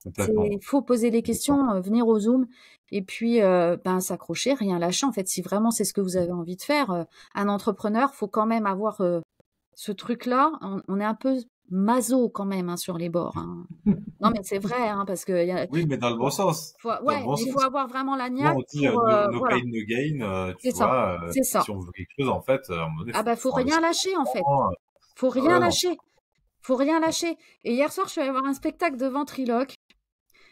Complètement. C'est faut poser les Complètement. questions, venir au Zoom et puis, ben, s'accrocher, rien lâcher. En fait, si vraiment c'est ce que vous avez envie de faire, un entrepreneur, faut quand même avoir, ce truc-là. On est un peu maso quand même, hein, sur les bords, hein. Non, mais c'est vrai, hein, parce que y a Oui, mais dans le bon faut sens. Dans le ouais, bon mais il faut sens. avoir vraiment la Tu vois, niaque on dit pour, no voilà, pain, no gain, tu c'est ça, vois, c'est ça. si on veut quelque chose, en fait, à un moment donné, Ah bah, faut faut rien investir du lâcher, en fait. temps. Faut Ah rien ouais, non. lâcher. Faut rien lâcher. Et hier soir, je suis allée voir un spectacle de ventriloque.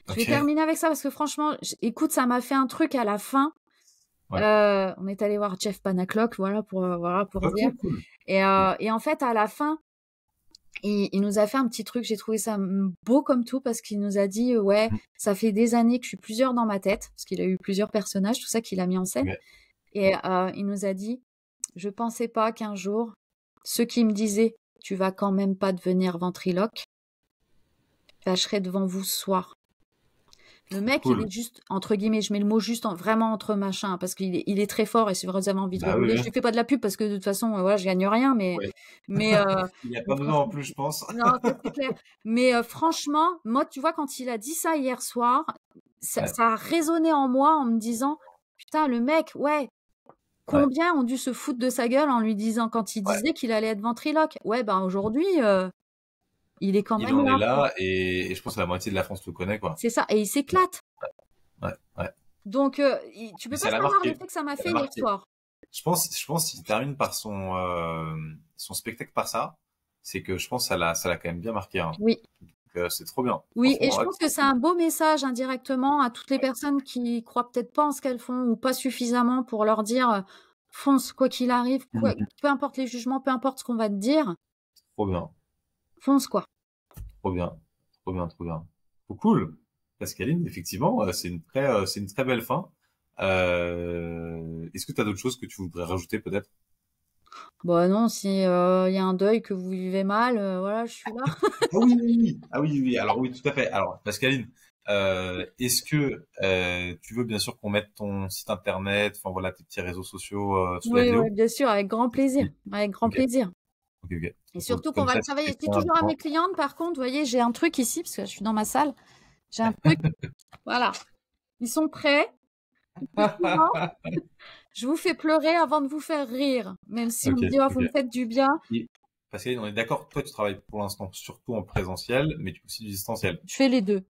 Je vais Ok. terminer avec ça parce que franchement, écoute, ça m'a fait un truc à la fin. Ouais. On est allé voir Jeff Panaclock, voilà pour Ok, dire. cool. Et Cool. en fait, à la fin, Et il nous a fait un petit truc, j'ai trouvé ça beau comme tout, parce qu'il nous a dit, ouais, ça fait des années que je suis plusieurs dans ma tête, parce qu'il a eu plusieurs personnages, tout ça qu'il a mis en scène. Ok. Et il nous a dit, je pensais pas qu'un jour, ceux qui me disaient, tu vas quand même pas devenir ventriloque, vacherai devant vous ce soir. Le mec, il Cool. est juste, entre guillemets, je mets le mot juste vraiment entre machin, parce qu'il est très fort, et si vous avez envie de Bah oui, rigoler, je oui. lui fais pas de la pub, parce que de toute façon, voilà, je gagne rien, Ouais. mais, Il n'y a mais pas besoin en franchement, plus, je pense. non, ça c'est clair. Mais franchement, moi, tu vois, quand il a dit ça hier soir, Ouais, ça a résonné en moi en me disant, putain, le mec, ouais, ouais, combien ont dû se foutre de sa gueule en lui disant, quand il ouais. disait qu'il allait être ventriloque. Ouais, ben aujourd'hui, il est quand Il même en est là, quoi. là et je pense que la moitié de la France le connaît, quoi. C'est ça, et il s'éclate. Ouais, ouais. Donc, tu Mais peux pas ça l'a savoir marqué. l'effet que ça m'a Ça fait l'a hier marqué. soir. Je pense qu'il termine par son spectacle par ça. C'est que je pense que ça l'a quand même bien marqué, hein. Oui. Donc, c'est trop bien. Oui, et Franchement, je ouais, pense que c'est un beau message indirectement à toutes les personnes qui croient peut-être pas en ce qu'elles font ou pas suffisamment pour leur dire fonce quoi qu'il arrive, Mhm. peu importe les jugements, peu importe ce qu'on va te dire, Trop bien. fonce quoi. Trop bien. Trop bien, trop bien. Trop cool. Pascaline, effectivement, c'est une très belle fin. Est-ce que tu as d'autres choses que tu voudrais rajouter peut-être? Bon non, si il y a un deuil que vous vivez mal, voilà, je suis là. Ah oui, oui, oui. Ah oui, oui, oui. Alors oui, tout à fait. Alors, Pascaline, est-ce que tu veux bien sûr qu'on mette ton site internet, enfin voilà, tes petits réseaux sociaux sous la Oui, oui, vidéo? bien sûr, avec grand plaisir, Oui. avec grand Ok, plaisir. ok, ok. Et Trop cool. surtout qu'on Comme va ça, le si travailler. Je dis quelqu'un a toujours à besoin. mes clientes, par contre, vous voyez, j'ai un truc ici, parce que je suis dans ma salle, j'ai un truc, voilà. Ils sont prêts. Effectivement, je vous fais pleurer avant de vous faire rire, même si on Ok, me dit: «Oh, vous ok. me faites du bien». Et Pascaline, on est d'accord, toi tu travailles pour l'instant surtout en présentiel, mais tu fais aussi du distanciel. Je fais les 2.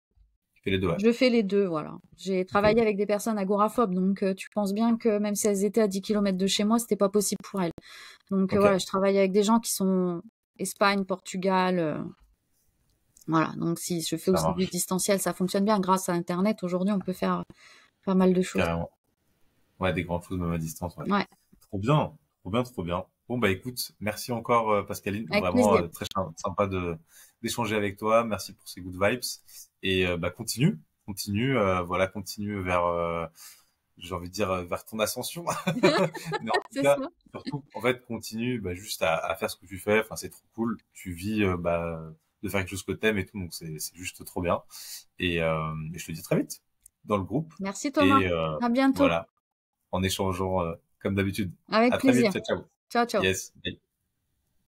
Tu fais les deux, ouais. Je fais les 2, voilà. J'ai Ok, travaillé ok. avec des personnes agoraphobes, donc tu penses bien que même si elles étaient à 10 kilomètres de chez moi, c'était pas possible pour elles. Donc Ok, voilà, je travaille avec des gens qui sont Espagne, Portugal, voilà. Donc si je fais ça aussi du marche, distanciel, ça fonctionne bien. Grâce à internet, aujourd'hui, on peut faire pas mal de choses. carrément. Ouais, des grandes choses même à distance, ouais. Ouais, Trop bien, trop bien, trop bien. Bon, bah écoute, merci encore Pascaline, avec vraiment plaisir. très sympa d'échanger avec toi. Merci pour ces good vibes et bah continue, voilà, continue vers, j'ai envie de dire vers ton ascension. Mais en tout C'est cas, ça. surtout, en fait, continue bah, juste à faire ce que tu fais. Enfin, c'est trop cool. Tu vis bah, de faire quelque chose que t'aimes et tout, donc c'est juste trop bien. Et je te dis très vite dans le groupe Merci Thomas. et À bientôt. voilà, en échangeant comme d'habitude. Avec À très vite, plaisir. ciao, ciao. Ciao, ciao. Yes. Bye.